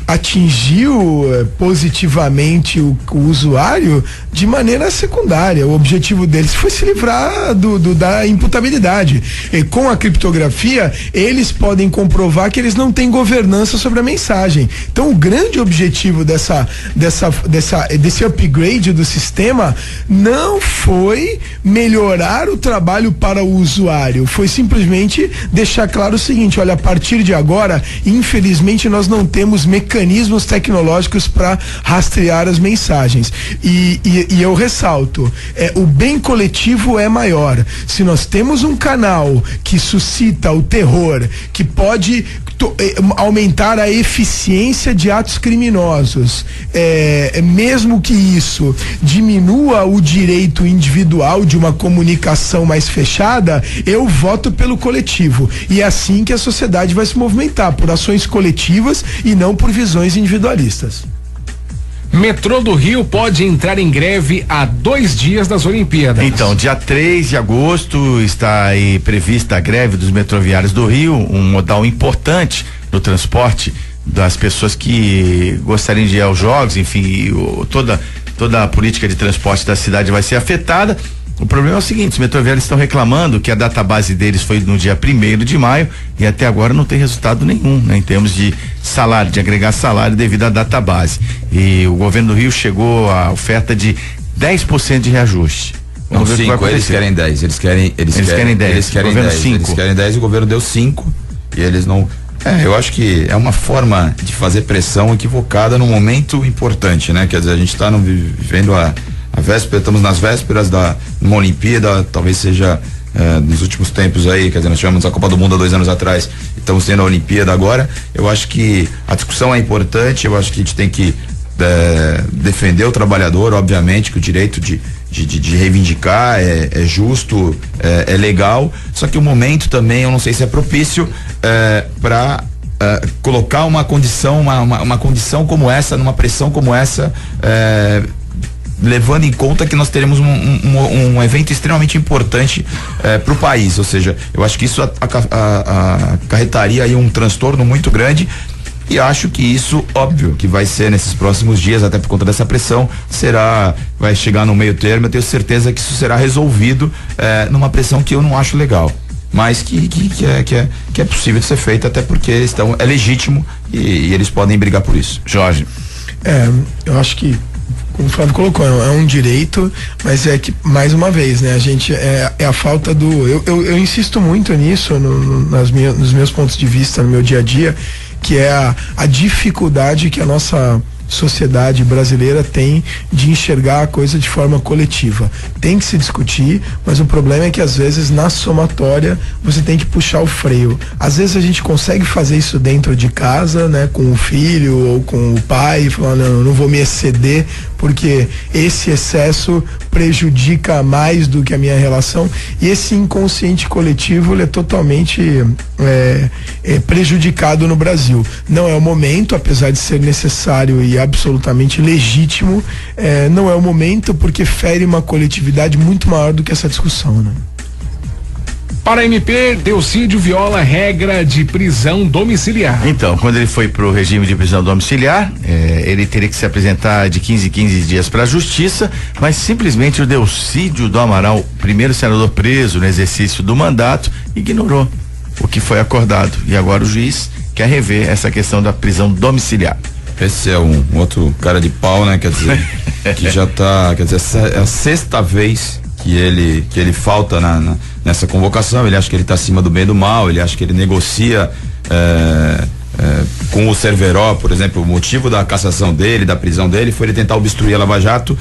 Speaker 4: atingiu positivamente o usuário de maneira secundária. O objetivo deles foi se livrar da imputabilidade. E com a criptografia, eles podem comprovar que eles não têm governança sobre a mensagem. Então, o grande objetivo desse upgrade do sistema não foi melhorar o trabalho para o usuário, foi simplesmente deixar claro o seguinte: olha, a partir de agora, infelizmente, nós não temos mecanismos tecnológicos para rastrear as mensagens. E eu ressalto, o bem coletivo é maior. Se nós temos um canal que suscita o terror, que pode aumentar a eficiência de atos criminosos, mesmo que isso diminua o direito individual de uma comunicação mais fechada, eu voto pelo coletivo. E é assim que a sociedade vai se movimentar, por ações coletivas e não por visões individualistas.
Speaker 5: Metrô do Rio pode entrar em greve a 2 dias das Olimpíadas.
Speaker 2: Então, dia 3 de agosto está aí prevista a greve dos metroviários do Rio, um modal importante no transporte das pessoas que gostariam de ir aos jogos, enfim, toda a política de transporte da cidade vai ser afetada. O problema é o seguinte: os metroviários estão reclamando que a database deles foi no dia 1º de maio e até agora não tem resultado nenhum, né, em termos de salário, de agregar salário devido à database. E o governo do Rio chegou à oferta de 10% de reajuste.
Speaker 3: Não, 5, eles querem 10. Eles querem 10. Eles querem 10. Eles querem 10 e o governo deu 5 e eles não. Eu acho que é uma forma de fazer pressão equivocada num momento importante, né? Quer dizer, a gente está vivendo a véspera, estamos nas vésperas de uma Olimpíada, talvez seja nos últimos tempos aí, quer dizer, nós tivemos a Copa do Mundo há 2 anos atrás, estamos tendo a Olimpíada agora. Eu acho que a discussão é importante, eu acho que a gente tem que defender o trabalhador, obviamente, que o direito de reivindicar é justo, é legal, só que o momento também, eu não sei se é propício para colocar uma condição, uma condição como essa, numa pressão como essa, levando em conta que nós teremos um evento extremamente importante para o país, ou seja, eu acho que isso acarretaria aí um transtorno muito grande. E acho que isso, óbvio, que vai ser nesses próximos dias, até por conta dessa pressão, vai chegar no meio termo. Eu tenho certeza que isso será resolvido numa pressão que eu não acho legal, mas que é possível de ser feito, até porque é legítimo e eles podem brigar por isso.
Speaker 2: Jorge.
Speaker 4: Eu acho que, como o Flávio colocou, é um direito, mas é que, mais uma vez, né, a gente, é a falta do, eu insisto muito nisso, nos meus pontos de vista, no meu dia a dia, que é a dificuldade que a nossa sociedade brasileira tem de enxergar a coisa de forma coletiva. Tem que se discutir, mas o problema é que às vezes na somatória você tem que puxar o freio. Às vezes a gente consegue fazer isso dentro de casa, né, com o filho ou com o pai, falando, não vou me exceder porque esse excesso prejudica mais do que a minha relação, e esse inconsciente coletivo ele é totalmente prejudicado no Brasil. Não é o momento, apesar de ser necessário e absolutamente legítimo, não é o momento porque fere uma coletividade muito maior do que essa discussão, né?
Speaker 5: Para a MP, Delcídio viola regra de prisão domiciliar.
Speaker 2: Então, quando ele foi pro regime de prisão domiciliar, ele teria que se apresentar de 15 em 15 dias para a justiça, mas simplesmente o Delcídio do Amaral, primeiro senador preso no exercício do mandato, ignorou o que foi acordado. E agora o juiz quer rever essa questão da prisão domiciliar.
Speaker 3: Esse é um outro cara de pau, né? Quer dizer, que já tá, quer dizer, é a 6ª vez que ele falta nessa convocação. Ele acha que ele está acima do bem e do mal, ele acha que ele negocia com o Cerveró, por exemplo. O motivo da cassação dele, da prisão dele, foi ele tentar obstruir a Lava Jato,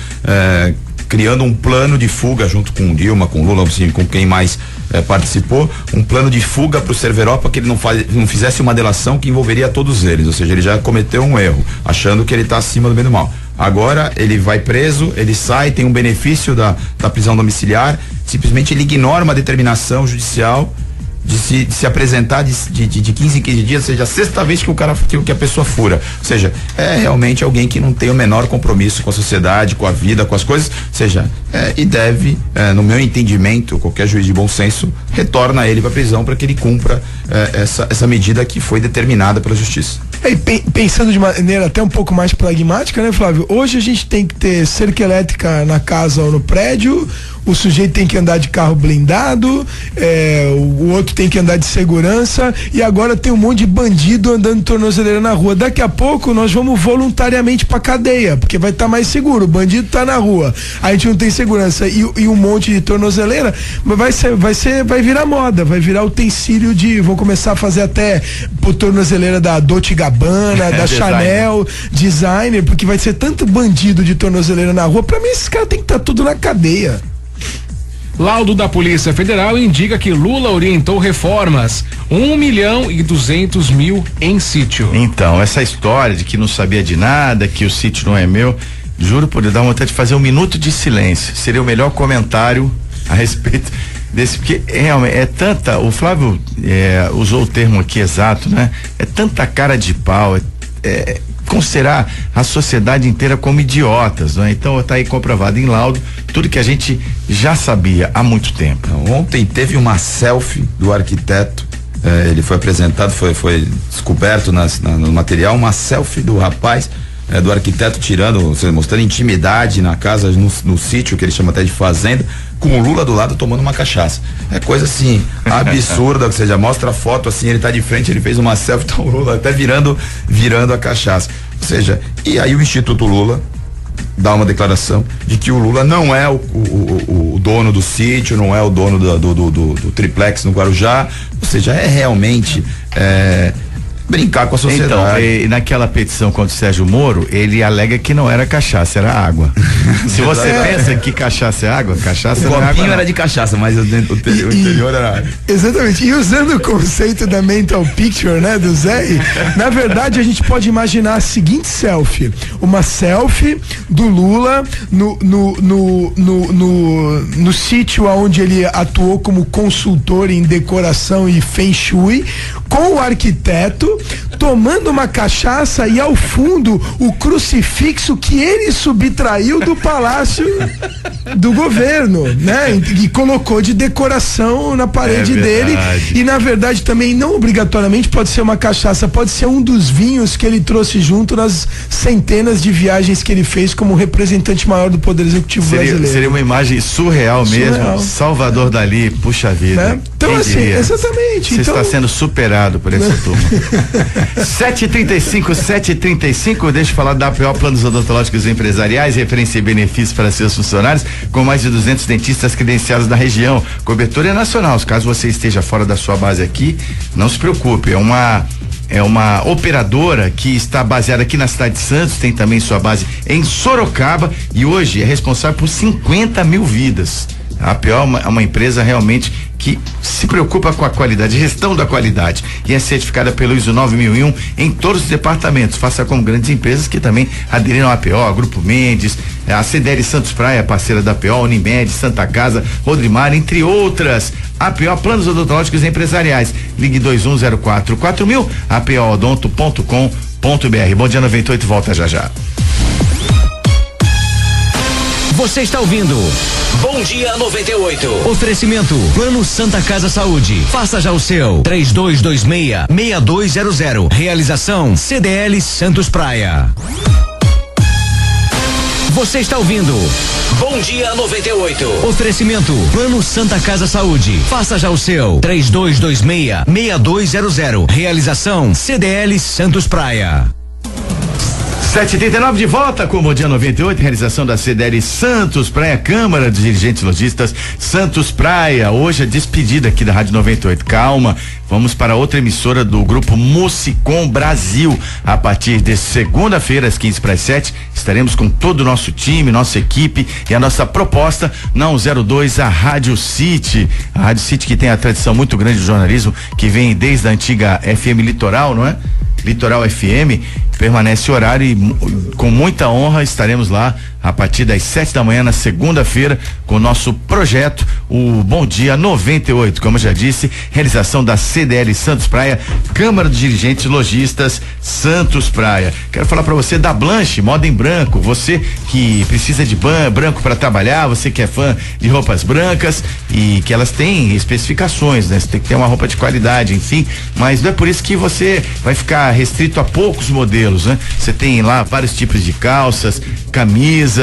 Speaker 3: criando um plano de fuga junto com Dilma, com Lula, assim, com quem mais participou, um plano de fuga para o Cerveró, para que ele não fizesse uma delação que envolveria todos eles, ou seja, ele já cometeu um erro, achando que ele está acima do bem e do mal. Agora ele vai preso, ele sai, tem um benefício da prisão domiciliar, simplesmente ele ignora uma determinação judicial de se apresentar de 15 em 15 dias, ou seja, a 6ª vez que a pessoa fura. Ou seja, é realmente alguém que não tem o menor compromisso com a sociedade, com a vida, com as coisas, ou seja, e deve, no meu entendimento, qualquer juiz de bom senso retorna ele para a prisão para que ele cumpra essa medida que foi determinada pela justiça.
Speaker 4: E pensando de maneira até um pouco mais pragmática, né, Flávio? Hoje a gente tem que ter cerca elétrica na casa ou no prédio, o sujeito tem que andar de carro blindado, o outro tem que andar de segurança, e agora tem um monte de bandido andando de tornozeleira na rua. Daqui a pouco nós vamos voluntariamente pra cadeia, porque vai estar mais seguro. O bandido tá na rua, a gente não tem segurança e um monte de tornozeleira, mas vai virar moda, vai virar utensílio vão começar a fazer até tornozeleira da Dolce & Gabbana, da Chanel, designer, porque vai ser tanto bandido de tornozeleira na rua. Pra mim esses caras tem que estar tudo na cadeia.
Speaker 5: Laudo da Polícia Federal indica que Lula orientou reformas, 1.200.000 em sítio.
Speaker 2: Então, essa história de que não sabia de nada, que o sítio não é meu, juro por dar vontade de fazer um minuto de silêncio. Seria o melhor comentário a respeito desse, porque realmente é tanta, o Flávio usou o termo aqui exato, né? É tanta cara de pau, considerar a sociedade inteira como idiotas, né? Então está aí comprovado em laudo tudo que a gente já sabia há muito tempo.
Speaker 3: Ontem teve uma selfie do arquiteto, ele foi apresentado, foi descoberto no material, uma selfie do rapaz, do arquiteto mostrando intimidade na casa, no sítio que ele chama até de fazenda, com o Lula do lado tomando uma cachaça. É coisa assim absurda, ou seja, mostra a foto assim, ele tá de frente, ele fez uma selfie, tá o Lula até virando a cachaça. Ou seja, e aí o Instituto Lula dá uma declaração de que o Lula não é o dono do sítio, não é o dono do triplex no Guarujá, ou seja, é realmente brincar com a sociedade.
Speaker 2: Então, naquela petição contra o Sérgio Moro, ele alega que não era cachaça, era água. Se você pensa que cachaça é água, cachaça não é água. O copinho
Speaker 3: era de cachaça, mas o interior era água.
Speaker 4: Exatamente. E usando o conceito da mental picture, né, do Zé, na verdade a gente pode imaginar a seguinte selfie: uma selfie do Lula no sítio onde ele atuou como consultor em decoração e feng shui, com o arquiteto tomando uma cachaça e ao fundo o crucifixo que ele subtraiu do palácio do governo, né? E colocou de decoração na parede dele. E na verdade também não obrigatoriamente pode ser uma cachaça, pode ser um dos vinhos que ele trouxe junto nas centenas de viagens que ele fez como representante maior do Poder Executivo brasileiro.
Speaker 2: Seria uma imagem surreal mesmo. Salvador Dali, puxa vida.
Speaker 4: Né? Então assim, exatamente.
Speaker 2: Você está sendo superado por essa turma. 7h35, deixa eu falar da APO Planos Odontológicos Empresariais, referência e benefícios para seus funcionários, com mais de 200 dentistas credenciados da região. Cobertura é nacional. Caso você esteja fora da sua base aqui, não se preocupe, é uma operadora que está baseada aqui na cidade de Santos, tem também sua base em Sorocaba e hoje é responsável por 50 mil vidas. A APO é uma empresa realmente que se preocupa com a qualidade, gestão da qualidade, e é certificada pelo ISO 9001 em todos os departamentos. Faça como grandes empresas que também aderiram à APO, a Grupo Mendes, a CDL Santos Praia, parceira da APO, Unimed, Santa Casa, Rodrimar, entre outras. APO Planos Odontológicos Empresariais. Ligue 21044000, apoodonto.com.br. Bom dia 98, volta já.
Speaker 1: Você está ouvindo Bom Dia 98. Oferecimento Plano Santa Casa Saúde. Faça já o seu. 3226-6200. Realização CDL Santos Praia. Você está ouvindo Bom Dia 98. Oferecimento Plano Santa Casa Saúde. Faça já o seu. 3226-6200. Realização CDL Santos Praia.
Speaker 2: 7h39 de volta com o Bom Dia 98, realização da CDL Santos Praia, Câmara dos Dirigentes Lojistas Santos Praia. Hoje a despedida aqui da Rádio 98. Calma, vamos para outra emissora do grupo Musicom Brasil. A partir de segunda-feira, às 6:45, estaremos com todo o nosso time, nossa equipe e a nossa proposta na 102, a Rádio City. A Rádio City que tem a tradição muito grande do jornalismo, que vem desde a antiga FM Litoral, não é? Litoral FM, permanece o horário e com muita honra estaremos lá a partir das 7 da manhã na segunda-feira com o nosso projeto, o Bom Dia 98, como eu já disse, realização da CDL Santos Praia, Câmara dos Dirigentes Lojistas Santos Praia. Quero falar para você da Blanche, moda em branco, você que precisa de branco para trabalhar, você que é fã de roupas brancas e que elas têm especificações, né? Você tem que ter uma roupa de qualidade, enfim, mas não é por isso que você vai ficar restrito a poucos modelos, né? Você tem lá vários tipos de calças, camisas,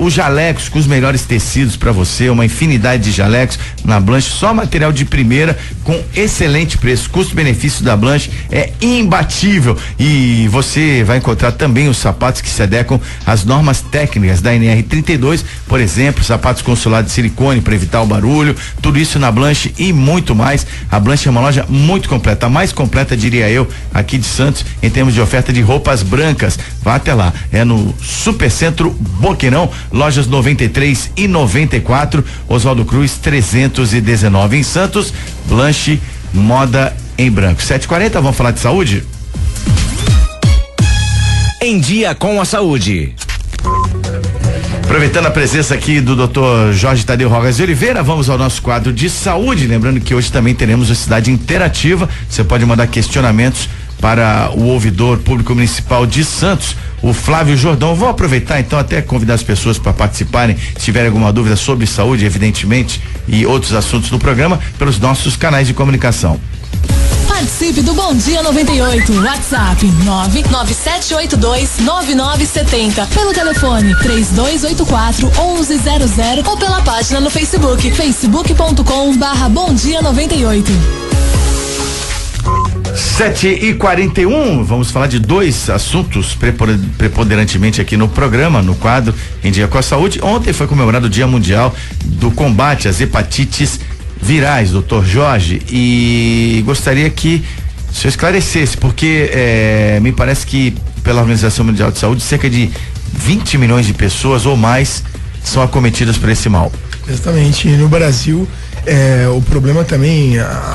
Speaker 2: os jalecos com os melhores tecidos para você, uma infinidade de jalecos na Blanche, só material de primeira com excelente preço. Custo-benefício da Blanche é imbatível e você vai encontrar também os sapatos que se adequam às normas técnicas da NR32, por exemplo, sapatos com solado de silicone para evitar o barulho, tudo isso na Blanche e muito mais. A Blanche é uma loja muito completa, a mais completa, diria eu, aqui de Santos, em termos de oferta de roupas brancas. Vá até lá, é no Supercentro Boqueirão, lojas 93 e 94, Oswaldo Cruz 319 em Santos. Blanche, moda em branco. 7h40, vamos falar de saúde?
Speaker 1: Em Dia com a Saúde.
Speaker 2: Aproveitando a presença aqui do Dr. Jorge Tadeu Rogas de Oliveira, vamos ao nosso quadro de saúde, lembrando que hoje também teremos a Cidade Interativa. Você pode mandar questionamentos para o ouvidor público municipal de Santos, o Flávio Jordão. Vou aproveitar então até convidar as pessoas para participarem, se tiverem alguma dúvida sobre saúde, evidentemente, e outros assuntos no programa, pelos nossos canais de comunicação.
Speaker 6: Participe do Bom Dia 98. WhatsApp 997829970. Pelo telefone 3284-1100 ou pela página no Facebook, facebook.com/Bom Dia 98.
Speaker 2: 7h41, vamos falar de dois assuntos preponderantemente aqui no programa, no quadro Em Dia com a Saúde. Ontem foi comemorado o Dia Mundial do Combate às Hepatites Virais, doutor Jorge, e gostaria que se eu esclarecesse, porque me parece que pela Organização Mundial de Saúde, cerca de 20 milhões de pessoas ou mais são acometidas por esse mal.
Speaker 4: Exatamente. No Brasil, o problema também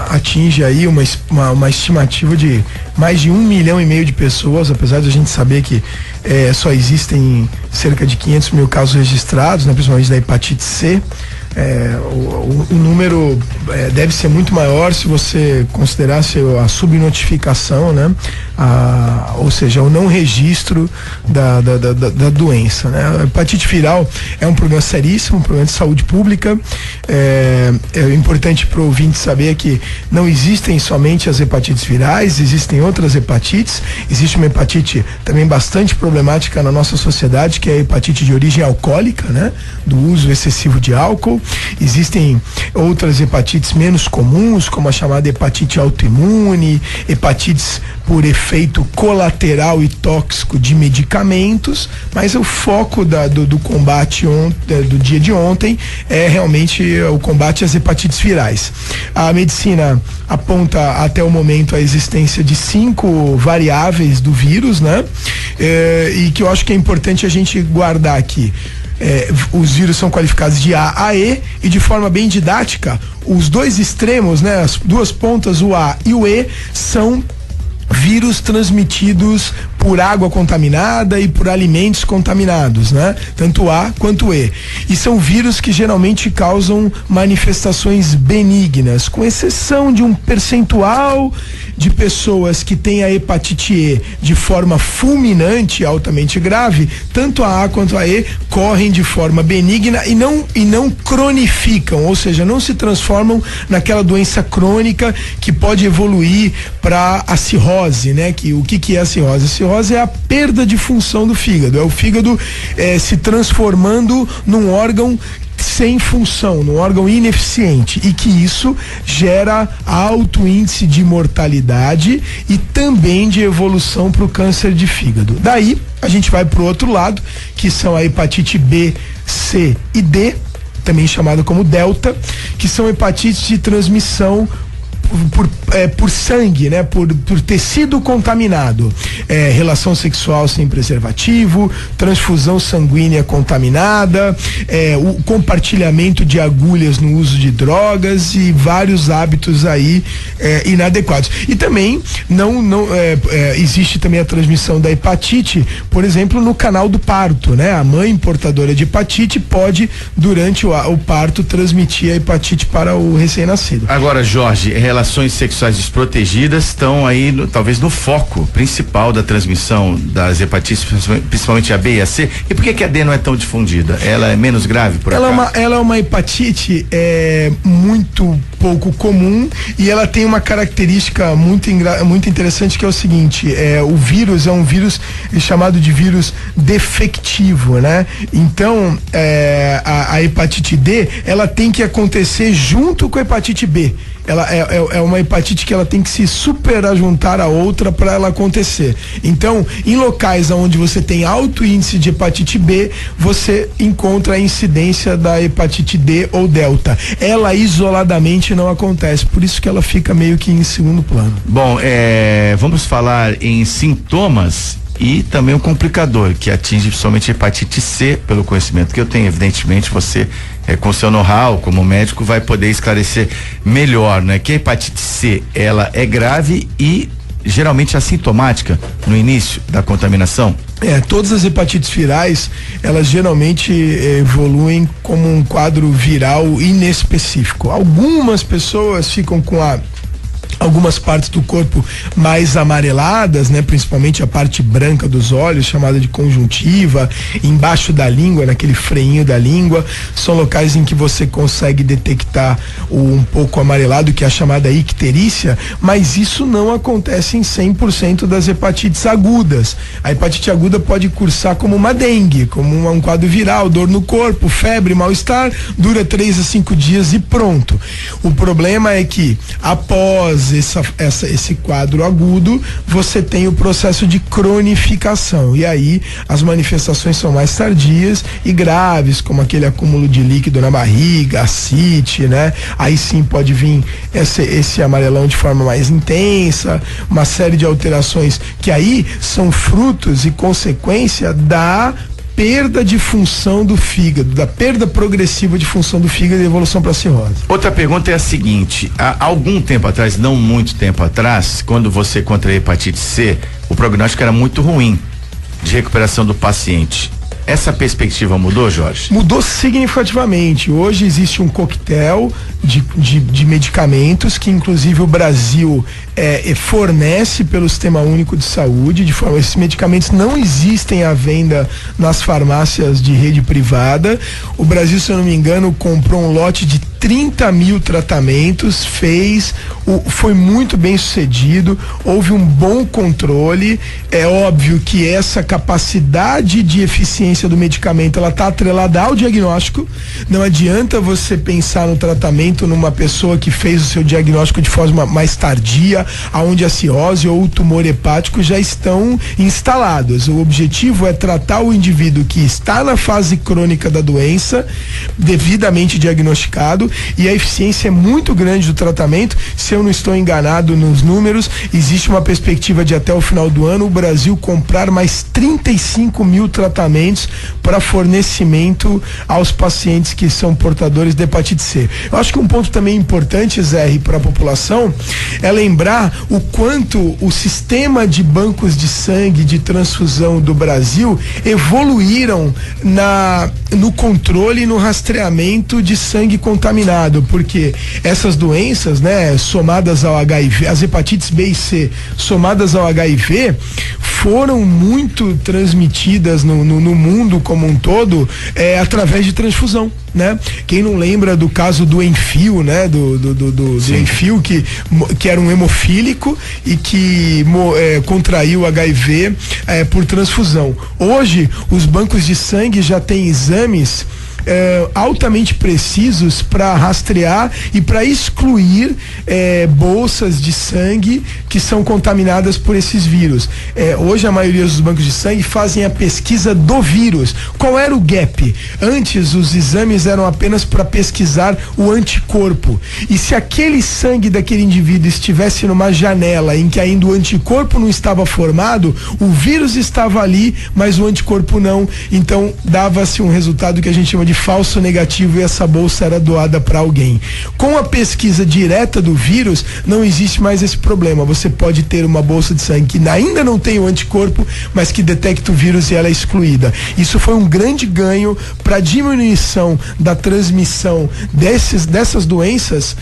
Speaker 4: atinge aí uma estimativa de mais de 1,5 milhão de pessoas, apesar de a gente saber que só existem cerca de 500 mil casos registrados, né, principalmente da hepatite C. O número deve ser muito maior se você considerasse a subnotificação, né? Ou seja, o não registro da doença, né? A hepatite viral é um problema seríssimo, um problema de saúde pública. É importante para o ouvinte saber que não existem somente as hepatites virais, existem outras hepatites. Existe uma hepatite também bastante problemática na nossa sociedade, que é a hepatite de origem alcoólica, né? Do uso excessivo de álcool. Existem outras hepatites menos comuns, como a chamada hepatite autoimune, hepatites por efeito colateral e tóxico de medicamentos, mas o foco do combate do dia de ontem é realmente o combate às hepatites virais. A medicina aponta até o momento a existência de 5 variáveis do vírus, né? E que eu acho que é importante a gente guardar aqui. Os vírus são qualificados de A a E, e de forma bem didática, os dois extremos, né, as duas pontas, o A e o E, são vírus transmitidos por água contaminada e por alimentos contaminados, né? Tanto A quanto E. E são vírus que geralmente causam manifestações benignas, com exceção de um percentual de pessoas que têm a hepatite E de forma fulminante, altamente grave. Tanto a quanto a E correm de forma benigna e não cronificam, ou seja, não se transformam naquela doença crônica que pode evoluir para a cirrose, né? O que é a cirrose? A cirrose é a perda de função do fígado, é o fígado se transformando num órgão sem função, num órgão ineficiente, e que isso gera alto índice de mortalidade e também de evolução para o câncer de fígado. Daí a gente vai para o outro lado, que são a hepatite B, C e D, também chamada como delta, que são hepatites de transmissão por sangue, né? Por tecido contaminado, relação sexual sem preservativo, transfusão sanguínea contaminada, o compartilhamento de agulhas no uso de drogas e vários hábitos aí inadequados. E também existe também a transmissão da hepatite, por exemplo, no canal do parto, né? A mãe portadora de hepatite pode, durante o parto, transmitir a hepatite para o recém-nascido.
Speaker 2: Agora, Jorge, relações sexuais desprotegidas estão aí talvez no foco principal da transmissão das hepatites, principalmente a B e a C. E por que a D não é tão difundida? Ela é menos grave, por acaso?
Speaker 4: Ela é uma hepatite muito pouco comum, e ela tem uma característica muito interessante, que é o seguinte: o vírus é um vírus chamado de vírus defectivo, né? Então a hepatite D, ela tem que acontecer junto com a hepatite B. Ela é uma hepatite que ela tem que se superajuntar a outra para ela acontecer. Então, em locais onde você tem alto índice de hepatite B, você encontra a incidência da hepatite D ou delta. Ela isoladamente não acontece, por isso que ela fica meio que em segundo plano.
Speaker 2: Bom, vamos falar em sintomas e também um complicador que atinge somente a hepatite C, pelo conhecimento que eu tenho. Evidentemente, você com seu know-how como médico vai poder esclarecer melhor, né? Que a hepatite C, ela é grave e geralmente assintomática no início da contaminação.
Speaker 4: Todas as hepatites virais, elas geralmente evoluem como um quadro viral inespecífico. Algumas pessoas ficam com algumas partes do corpo mais amareladas, né? Principalmente a parte branca dos olhos, chamada de conjuntiva, embaixo da língua, naquele freinho da língua, são locais em que você consegue detectar um pouco amarelado, que é a chamada icterícia, mas isso não acontece em 100% das hepatites agudas. A hepatite aguda pode cursar como uma dengue, como um quadro viral, dor no corpo, febre, mal-estar, dura 3 a 5 dias e pronto. O problema é que após após esse quadro agudo, você tem o processo de cronificação. E aí as manifestações são mais tardias e graves, como aquele acúmulo de líquido na barriga, ascite, né? Aí sim pode vir esse amarelão de forma mais intensa, uma série de alterações que aí são frutos e consequência da perda de função do fígado, da perda progressiva de função do fígado e evolução para cirrose.
Speaker 2: Outra pergunta é a seguinte: há algum tempo atrás, não muito tempo atrás, quando você contraiu hepatite C, o prognóstico era muito ruim de recuperação do paciente. Essa perspectiva mudou, Jorge?
Speaker 4: Mudou significativamente. Hoje existe um coquetel de medicamentos que inclusive o Brasil fornece pelo Sistema Único de Saúde, esses medicamentos não existem à venda nas farmácias de rede privada. O Brasil, se eu não me engano, comprou um lote de 30 mil tratamentos, foi muito bem sucedido, houve um bom controle. É óbvio que essa capacidade de eficiência do medicamento, ela está atrelada ao diagnóstico. Não adianta você pensar no tratamento numa pessoa que fez o seu diagnóstico de forma mais tardia, aonde a cirrose ou o tumor hepático já estão instalados. O objetivo é tratar o indivíduo que está na fase crônica da doença, devidamente diagnosticado, e a eficiência é muito grande do tratamento. Se eu não estou enganado nos números, existe uma perspectiva de até o final do ano o Brasil comprar mais 35 mil tratamentos para fornecimento aos pacientes que são portadores de hepatite C. Eu acho que um ponto também importante, Zé, para a população é lembrar o quanto o sistema de bancos de sangue, de transfusão do Brasil evoluíram no controle e no rastreamento de sangue contaminado, porque essas doenças, né, somadas ao HIV, as hepatites B e C, somadas ao HIV, foram muito transmitidas no mundo como um todo, através de transfusão, né? Quem não lembra do caso do Enfio, né? Do Enfio, que era um hemofílico e que contraiu HIV por transfusão. Hoje, os bancos de sangue já têm exames altamente precisos para rastrear e para excluir bolsas de sangue que são contaminadas por esses vírus. Hoje a maioria dos bancos de sangue fazem a pesquisa do vírus. Qual era o gap? Antes os exames eram apenas para pesquisar o anticorpo, e se aquele sangue daquele indivíduo estivesse numa janela em que ainda o anticorpo não estava formado, o vírus estava ali, mas o anticorpo não. Então dava-se um resultado que a gente chama de falso negativo, e essa bolsa era doada para alguém. Com a pesquisa direta do vírus, não existe mais esse problema. Você pode ter uma bolsa de sangue que ainda não tem o anticorpo, mas que detecta o vírus e ela é excluída. Isso foi um grande ganho para a diminuição da transmissão dessas doenças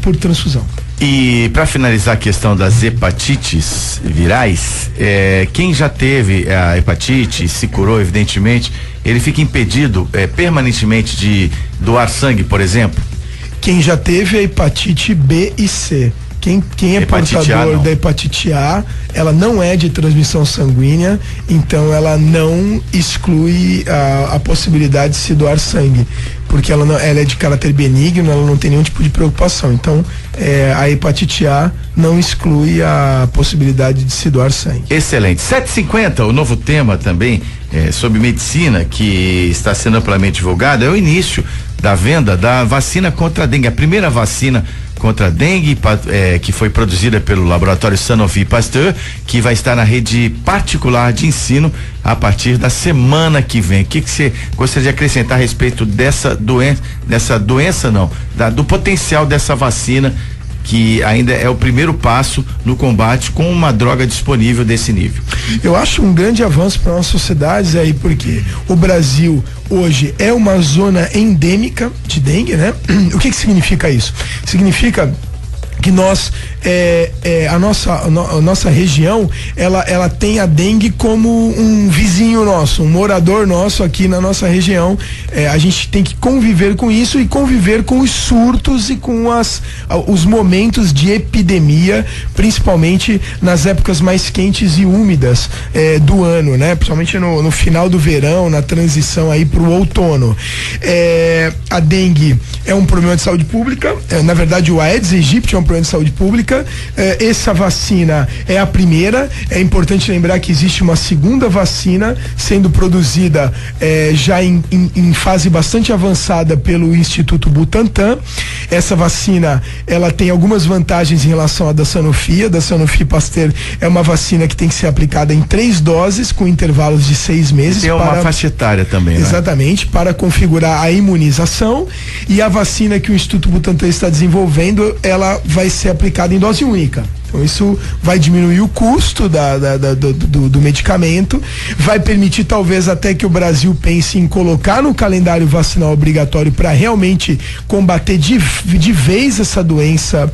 Speaker 4: por transfusão.
Speaker 2: E para finalizar a questão das hepatites virais, quem já teve a hepatite, se curou, evidentemente, ele fica impedido permanentemente de doar sangue, por exemplo?
Speaker 4: Quem já teve a hepatite B e C. Quem é portador da hepatite A, ela não é de transmissão sanguínea, então ela não exclui a possibilidade de se doar sangue, porque ela é de caráter benigno, ela não tem nenhum tipo de preocupação. Então, a hepatite A não exclui a possibilidade de se doar sangue.
Speaker 2: Excelente. 7h50, o novo tema também sobre medicina que está sendo amplamente divulgado é o início da venda da vacina contra a dengue, a primeira vacina contra a dengue, que foi produzida pelo laboratório Sanofi Pasteur, que vai estar na rede particular de ensino a partir da semana que vem. O que você gostaria de acrescentar a respeito dessa doença, do potencial dessa vacina, que ainda é o primeiro passo no combate com uma droga disponível desse nível?
Speaker 4: Eu acho um grande avanço para nossas sociedades aí, porque o Brasil hoje é uma zona endêmica de dengue, né? O que significa isso? Significa que nós a nossa região, ela tem a dengue como um vizinho nosso, um morador nosso aqui na nossa região. A gente tem que conviver com isso e conviver com os surtos e com os momentos de epidemia, principalmente nas épocas mais quentes e úmidas do ano, né? Principalmente no final do verão, na transição aí pro outono. A dengue é um problema de saúde pública, na verdade o Aedes aegypti é um problema de saúde pública. Essa vacina é a primeira. É importante lembrar que existe uma segunda vacina sendo produzida já em fase bastante avançada pelo Instituto Butantan. Essa vacina, ela tem algumas vantagens em relação à da Sanofi. A da Sanofi Pasteur é uma vacina que tem que ser aplicada em 3 doses com intervalos de 6 meses.
Speaker 2: Tem uma faixa etária também, né?
Speaker 4: Exatamente, para configurar a imunização. E a vacina que o Instituto Butantan está desenvolvendo, ela vai ser aplicada em dose única. Então isso vai diminuir o custo do medicamento, vai permitir talvez até que o Brasil pense em colocar no calendário vacinal obrigatório para realmente combater de vez essa doença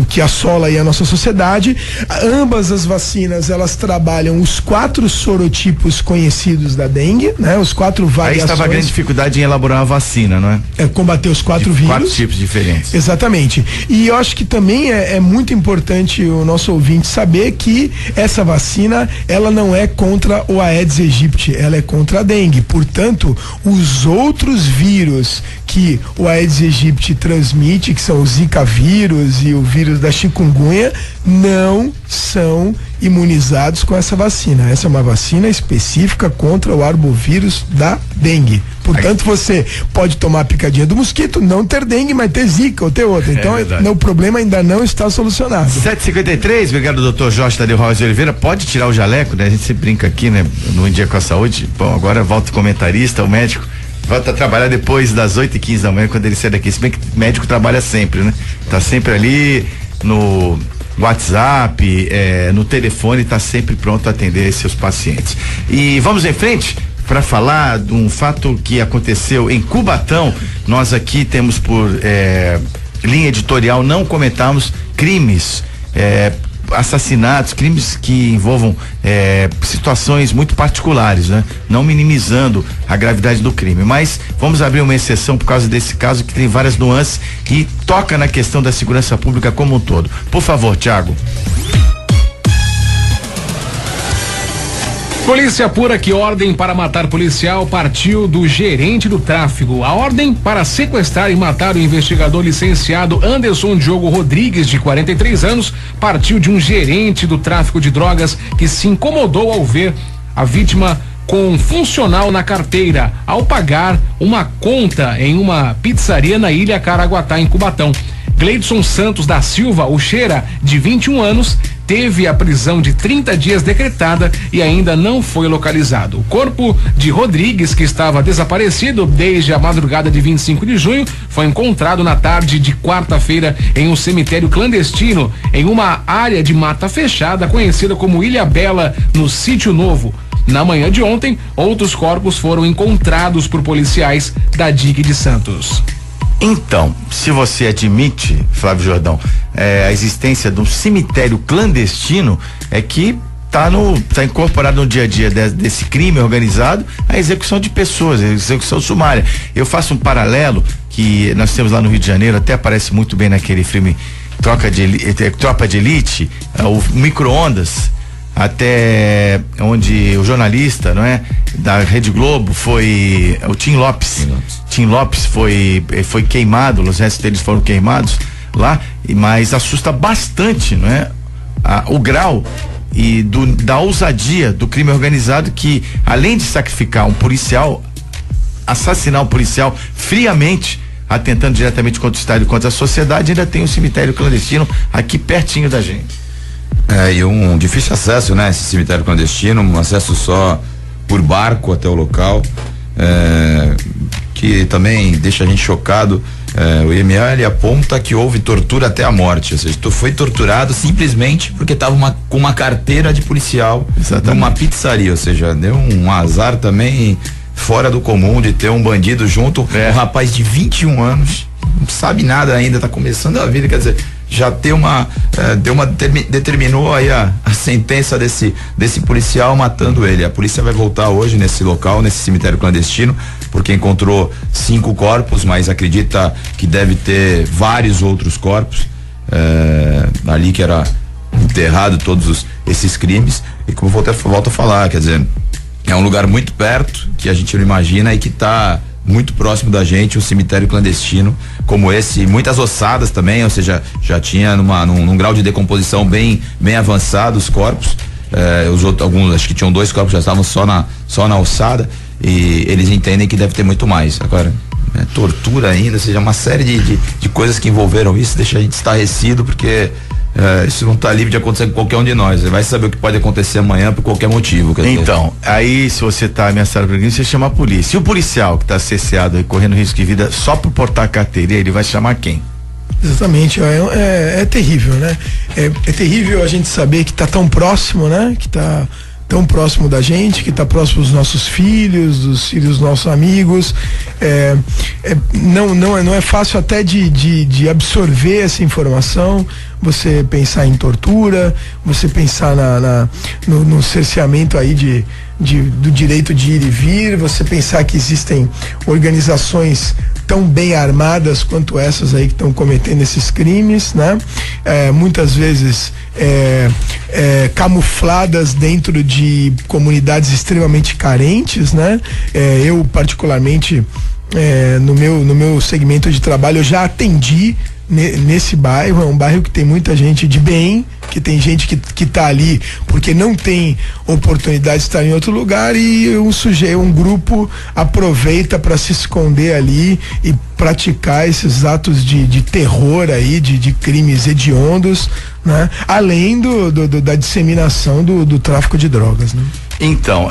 Speaker 4: que assola aí a nossa sociedade. Ambas as vacinas, elas trabalham os 4 sorotipos conhecidos da dengue, né? Os 4 variações. Aí
Speaker 2: estava a grande dificuldade em elaborar uma vacina, não é?
Speaker 4: Combater os 4 vírus.
Speaker 2: 4 tipos diferentes.
Speaker 4: Exatamente. E eu acho que também é muito importante o nosso ouvinte saber que essa vacina, ela não é contra o Aedes aegypti, ela é contra a dengue. Portanto, os outros vírus que o Aedes aegypti transmite, que são o Zika vírus e o vírus da chikungunya, não são imunizados com essa vacina. Essa é uma vacina específica contra o arbovírus da dengue. Portanto, você pode tomar a picadinha do mosquito, não ter dengue, mas ter zika ou ter outra. Então, o problema ainda não está solucionado.
Speaker 2: 7h53, obrigado, doutor Jorge Tadeu Rosa de Oliveira. Pode tirar o jaleco, né? A gente se brinca aqui, né? No Em Dia com a Saúde. Bom, agora volta o comentarista, o médico. Volta a trabalhar depois das 8h15 da manhã, quando ele sai daqui. Se bem que o médico trabalha sempre, né? Tá sempre ali no WhatsApp, no telefone, tá sempre pronto a atender seus pacientes. E vamos em frente para falar de um fato que aconteceu em Cubatão. Nós aqui temos por linha editorial não comentarmos crimes, assassinatos, crimes que envolvam situações muito particulares, né? Não minimizando a gravidade do crime, mas vamos abrir uma exceção por causa desse caso que tem várias nuances e toca na questão da segurança pública como um todo. Por favor, Thiago.
Speaker 5: Polícia apura que ordem para matar policial partiu do gerente do tráfego. A ordem para sequestrar e matar o investigador licenciado Anderson Diogo Rodrigues, de 43 anos, partiu de um gerente do tráfico de drogas que se incomodou ao ver a vítima com um funcional na carteira ao pagar uma conta em uma pizzaria na Ilha Caraguatá, em Cubatão. Gleidson Santos da Silva, o Cheira, de 21 anos, teve a prisão de 30 dias decretada e ainda não foi localizado. O corpo de Rodrigues, que estava desaparecido desde a madrugada de 25 de junho, foi encontrado na tarde de quarta-feira em um cemitério clandestino, em uma área de mata fechada conhecida como Ilha Bela, no Sítio Novo. Na manhã de ontem, outros corpos foram encontrados por policiais da DIC de Santos.
Speaker 2: Então, se você admite, Flávio Jordão, a existência de um cemitério clandestino, é que tá incorporado no dia a dia desse crime organizado a execução de pessoas, a execução sumária. Eu faço um paralelo que nós temos lá no Rio de Janeiro, até aparece muito bem naquele filme Tropa de Elite, o micro-ondas, até onde o jornalista, não é, da Rede Globo foi o Tim Lopes. Tim Lopes foi queimado, os restos deles foram queimados lá, mas assusta bastante, não é, o grau e da ousadia do crime organizado, que além de sacrificar um policial, assassinar um policial friamente, atentando diretamente contra o Estado e contra a sociedade, ainda tem um cemitério clandestino aqui pertinho da gente.
Speaker 3: E um difícil acesso, né? Esse cemitério clandestino, um acesso só por barco até o local, que também deixa a gente chocado. O IML, ele aponta que houve tortura até a morte, ou seja, tu foi torturado simplesmente porque estava com uma carteira de policial numa pizzaria, ou seja, deu um azar também fora do comum de ter um bandido junto, um rapaz de 21 anos, não sabe nada ainda, tá começando a vida, quer dizer, já determinou aí a sentença desse policial matando ele. A polícia vai voltar hoje nesse local, nesse cemitério clandestino, porque encontrou 5 corpos, mas acredita que deve ter vários outros corpos ali que era enterrado todos esses crimes. E como eu volto a falar, quer dizer, é um lugar muito perto, que a gente não imagina e que tá muito próximo da gente, um cemitério clandestino como esse, muitas ossadas também, ou seja, já tinha num grau de decomposição bem avançado os corpos. Alguns, acho que tinham 2 corpos, já estavam só na ossada, e eles entendem que deve ter muito mais. Agora, tortura ainda, ou seja, uma série de coisas que envolveram isso, deixa a gente estarrecido, porque isso não está livre de acontecer com qualquer um de nós. Você vai saber o que pode acontecer amanhã por qualquer motivo.
Speaker 2: Então, aí se você está ameaçado por crime, você chama a polícia. E o policial que está cesseado e correndo risco de vida só por portar a carteira, ele vai chamar quem?
Speaker 4: Exatamente, é terrível, né? É terrível a gente saber que está tão próximo, né? Que está tão próximo da gente, que está próximo dos nossos filhos, dos filhos dos nossos amigos. Não é fácil até de absorver essa informação. Você pensar em tortura, você pensar no cerceamento aí do direito de ir e vir, você pensar que existem organizações tão bem armadas quanto essas aí que estão cometendo esses crimes, né? Muitas vezes camufladas dentro de comunidades extremamente carentes, né? Eu particularmente no meu segmento de trabalho eu já atendi nesse bairro. É um bairro que tem muita gente de bem, que tem gente que tá ali porque não tem oportunidade de estar em outro lugar, e um grupo aproveita para se esconder ali e praticar esses atos de terror aí, de crimes hediondos, né? Além da disseminação do tráfico de drogas, né?
Speaker 2: Então,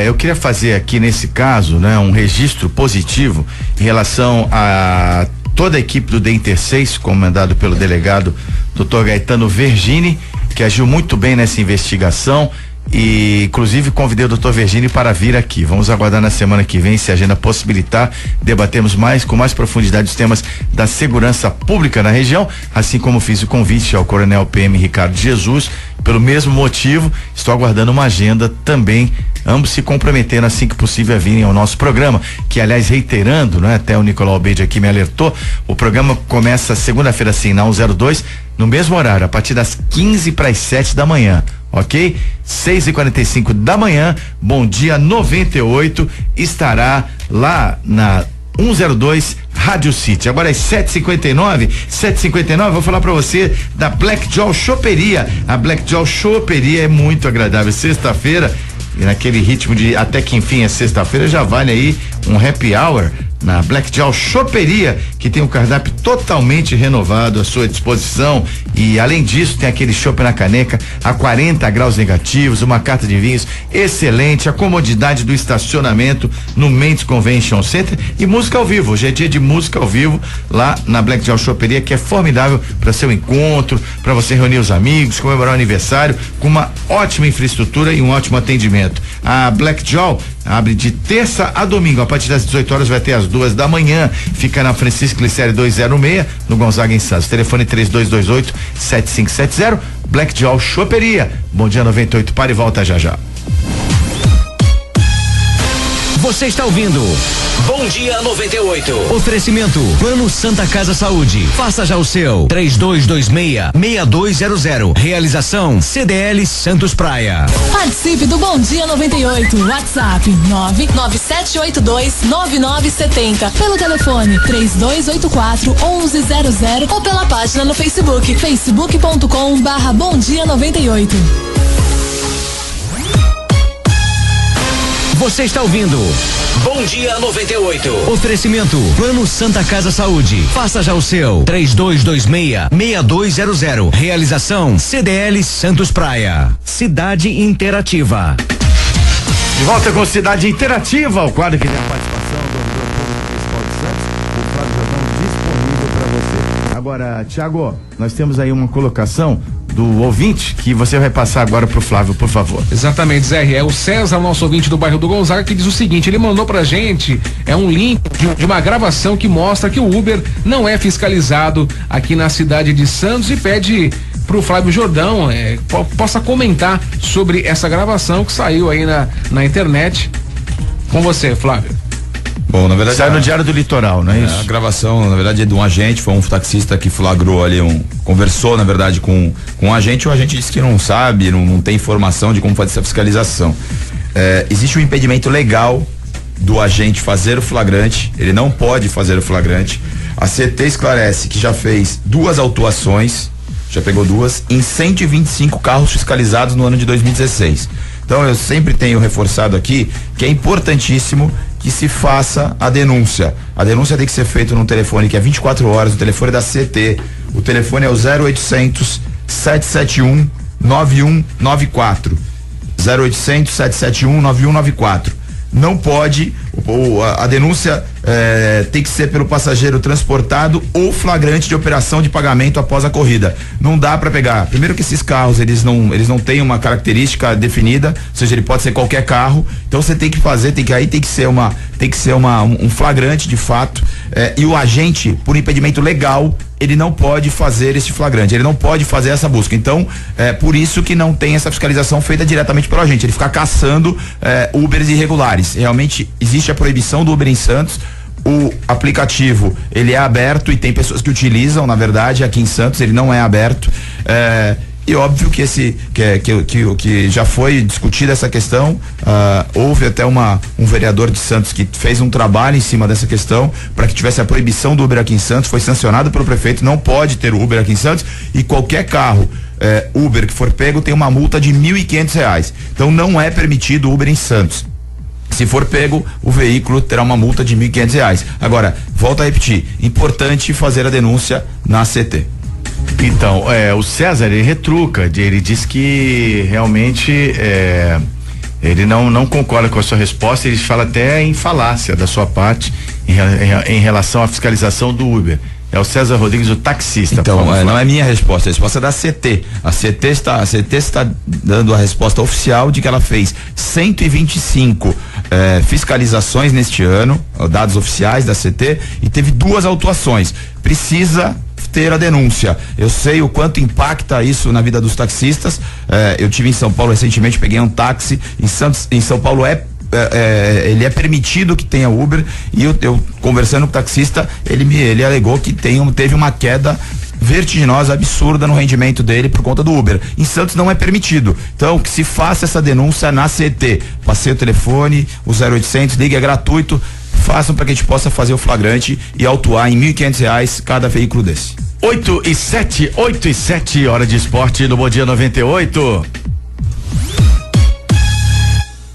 Speaker 2: eu queria fazer aqui nesse caso, né, um registro positivo em relação a toda a equipe do DEINTER 6, comandado pelo delegado Dr. Gaetano Vergini, que agiu muito bem nessa investigação, e inclusive convidei o Dr. Vergini para vir aqui. Vamos aguardar na semana que vem, se a agenda possibilitar, debatemos com mais profundidade os temas da segurança pública na região, assim como fiz o convite ao Coronel PM Ricardo Jesus. Pelo mesmo motivo, estou aguardando uma agenda também, ambos se comprometendo assim que possível a virem ao nosso programa, que aliás, reiterando, né, até o Nicolau Albeide aqui me alertou, o programa começa segunda-feira assim, na 102, no mesmo horário, a partir das 6:45 da manhã, ok? 6:45 da manhã, Bom Dia 98 estará lá na 102 Rádio City. Agora às 7:59, vou falar pra você da Black Jaw Choperia. A Black Jaw Choperia é muito agradável. Sexta-feira, e naquele ritmo de até que enfim é sexta-feira, já vale aí um happy hour na Black Jaw Choperia, que tem um cardápio totalmente renovado à sua disposição, e além disso tem aquele chopp na caneca a 40 graus negativos, uma carta de vinhos excelente, a comodidade do estacionamento no Mendes Convention Center e música ao vivo. Hoje é dia de música ao vivo lá na Black Jaw Choperia, que é formidável para seu encontro, para você reunir os amigos, comemorar o aniversário, com uma ótima infraestrutura e um ótimo atendimento. A Black Jaw abre de terça a domingo, a partir das 18 horas vai até às 2 da manhã. Fica na Francisco Glicério 206, no Gonzaga em Santos. Telefone 3228-7570. Black Jaw Choperia. Bom Dia 98, para e volta já já.
Speaker 1: Você está ouvindo Bom Dia 98. Oferecimento Plano Santa Casa Saúde. Faça já o seu. 3226-6200. Realização CDL Santos Praia.
Speaker 6: Participe do Bom Dia 98. WhatsApp 997829970. Pelo telefone 3284-1100 ou pela página no Facebook, facebook.com/Bom Dia 98.
Speaker 1: Você está ouvindo Bom Dia 98. Oferecimento Plano Santa Casa Saúde. Faça já o seu. 3226-6200. Realização CDL Santos Praia. Cidade Interativa.
Speaker 2: De volta com Cidade Interativa, o quadro que tem a participação do Municipal de Santos, o Flávio Jordão disponível para você. Agora, Thiago, nós temos aí uma colocação do ouvinte que você vai passar agora pro Flávio, por favor.
Speaker 5: Exatamente, Zé. É o César, nosso ouvinte do bairro do Gonzaga, que diz o seguinte: ele mandou pra gente um link de uma gravação que mostra que o Uber não é fiscalizado aqui na cidade de Santos e pede pro Flávio Jordão possa comentar sobre essa gravação que saiu aí na internet. Com você, Flávio.
Speaker 3: Bom, na verdade.
Speaker 2: Sai no Diário do Litoral, não é isso?
Speaker 3: A gravação, na verdade, é de um agente, foi um taxista que flagrou ali, conversou, na verdade, com um agente. O agente disse que não sabe, não tem informação de como fazer essa fiscalização. Existe um impedimento legal do agente fazer o flagrante, ele não pode fazer o flagrante. A CT esclarece que já fez 2 autuações, já pegou 2, em 125 carros fiscalizados no ano de 2016. Então eu sempre tenho reforçado aqui que é importantíssimo que se faça a denúncia. A denúncia tem que ser feita num telefone que é 24 horas, o telefone da CT. O telefone é o 0800 771 9194. 0800 771 9194. Não pode, a denúncia tem que ser pelo passageiro transportado ou flagrante de operação de pagamento após a corrida. Não dá para pegar. Primeiro que esses carros, eles não têm uma característica definida, ou seja, ele pode ser qualquer carro. Então você tem que fazer, tem que ser um flagrante de fato. E o agente, por impedimento legal, ele não pode fazer esse flagrante, ele não pode fazer essa busca. Então, por isso que não tem essa fiscalização feita diretamente pelo agente. Ele fica caçando Ubers irregulares. Realmente existe a proibição do Uber em Santos. O aplicativo, ele é aberto e tem pessoas que utilizam, na verdade, aqui em Santos ele não é aberto. E óbvio que que já foi discutida essa questão, houve até um vereador de Santos que fez um trabalho em cima dessa questão para que tivesse a proibição do Uber aqui em Santos, foi sancionado pelo prefeito, não pode ter Uber aqui em Santos, e qualquer carro Uber que for pego tem uma multa de R$1.500. Então não é permitido Uber em Santos. Se for pego, o veículo terá uma multa de R$1.500. Agora, volto a repetir, importante fazer a denúncia na CT.
Speaker 2: Então, o César, ele retruca, ele diz que realmente ele não concorda com a sua resposta, ele fala até em falácia da sua parte em relação à fiscalização do Uber. É o César Rodrigues, o taxista.
Speaker 3: Então, não é minha resposta, a resposta é da CT. A CT está dando a resposta oficial de que ela fez 125 fiscalizações neste ano, dados oficiais da CT, e teve 2 autuações. Precisa ter a denúncia. Eu sei o quanto impacta isso na vida dos taxistas. Eu tive em São Paulo recentemente, peguei um táxi em São Paulo. Ele é permitido que tenha Uber, e eu conversando com o taxista, ele alegou que teve uma queda vertiginosa, absurda no rendimento dele por conta do Uber. Em Santos não é permitido. Então, que se faça essa denúncia na CT. Passei o telefone, o 0800, ligue, é gratuito. Façam para que a gente possa fazer o flagrante e autuar em R$1.500 cada veículo desse.
Speaker 2: 8 e 7, hora de esporte no Bom Dia 98.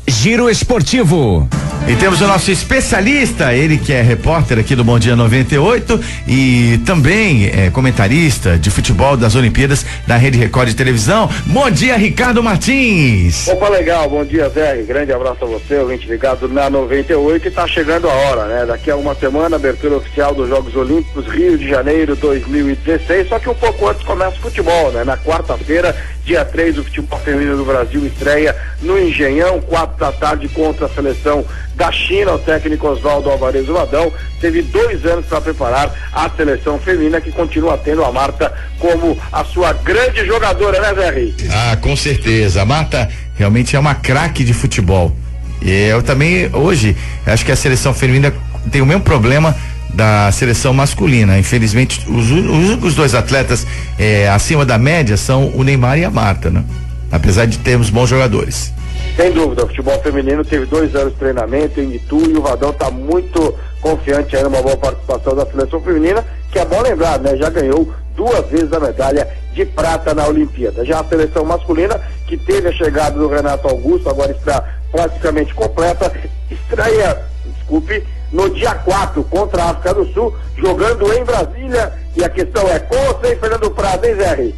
Speaker 1: Giro Esportivo.
Speaker 2: E temos o nosso especialista, ele que é repórter aqui do Bom Dia 98 e também comentarista de futebol das Olimpíadas da Rede Record de televisão. Bom dia, Ricardo Martins.
Speaker 7: Opa, legal, bom dia, Zé. Grande abraço a você, ouvinte ligado na 98, e tá chegando a hora, né? Daqui a uma semana, abertura oficial dos Jogos Olímpicos Rio de Janeiro 2016, só que um pouco antes começa o futebol, né? Na quarta-feira, dia 3, o futebol feminino do Brasil estreia no Engenhão, 4 da tarde, contra a seleção da China. O técnico Oswaldo Alvarez Vadão teve 2 anos para preparar a seleção feminina, que continua tendo a Marta como a sua grande jogadora, né, Zé?
Speaker 2: Com certeza. A Marta realmente é uma craque de futebol. E eu também, hoje, acho que a seleção feminina tem o mesmo problema da seleção masculina. Infelizmente, os 2 atletas acima da média são o Neymar e a Marta, né? Apesar de termos bons jogadores.
Speaker 7: Sem dúvida, o futebol feminino teve 2 anos de treinamento em Itu, e o Vadão está muito confiante aí numa boa participação da seleção feminina, que é bom lembrar, né? Já ganhou 2 vezes a medalha de prata na Olimpíada. Já a seleção masculina, que teve a chegada do Renato Augusto, agora está praticamente completa, estreia, no dia 4 contra a África do Sul, jogando em Brasília. E a questão é, com ou sem Fernando Praz, hein, Zé?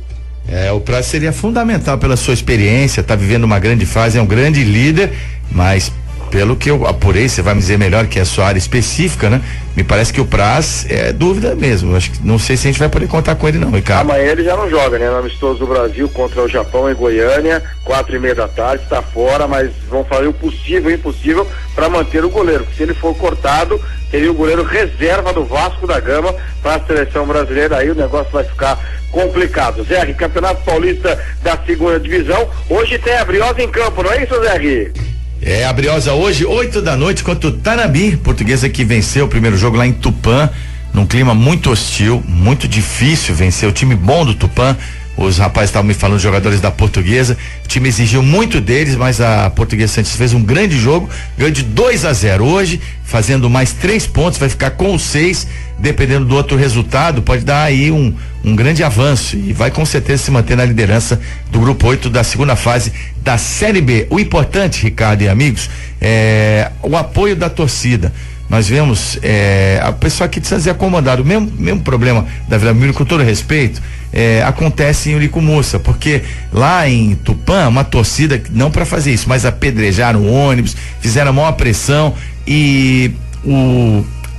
Speaker 2: O Praz seria fundamental pela sua experiência, tá vivendo uma grande fase, é um grande líder, mas pelo que eu apurei, você vai me dizer melhor que é a sua área específica, né? Me parece que o Praz é dúvida mesmo. Acho que não sei se a gente vai poder contar com ele não, Ricardo.
Speaker 7: Amanhã ele já não joga, né? No amistoso do Brasil contra o Japão em Goiânia, 4:30 da tarde, está fora, mas vão fazer o possível e o impossível para manter o goleiro. Se ele for cortado, seria o goleiro reserva do Vasco da Gama para a seleção brasileira. Aí o negócio vai ficar complicado. Zé, Campeonato Paulista da segunda divisão. Hoje tem a Briosa em campo, não é isso, Zé?
Speaker 2: É, a Briosa hoje, 8 da noite, contra o Tanabi, portuguesa que venceu o primeiro jogo lá em Tupã, num clima muito hostil, muito difícil vencer o time bom do Tupã. Os rapazes estavam me falando, jogadores da Portuguesa, o time exigiu muito deles, mas a Portuguesa Santos fez um grande jogo, ganhou de 2-0 hoje, fazendo mais 3 pontos, vai ficar com os 6, dependendo do outro resultado, pode dar aí um grande avanço e vai com certeza se manter na liderança do grupo 8 da segunda fase da Série B. O importante, Ricardo e amigos, é o apoio da torcida. Nós vemos a pessoa aqui de Santos é acomodada, o mesmo problema da Vila Belmiro, com todo respeito, acontece em Urico-Mursa, porque lá em Tupã, uma torcida, não para fazer isso, mas apedrejaram o ônibus, fizeram a maior pressão e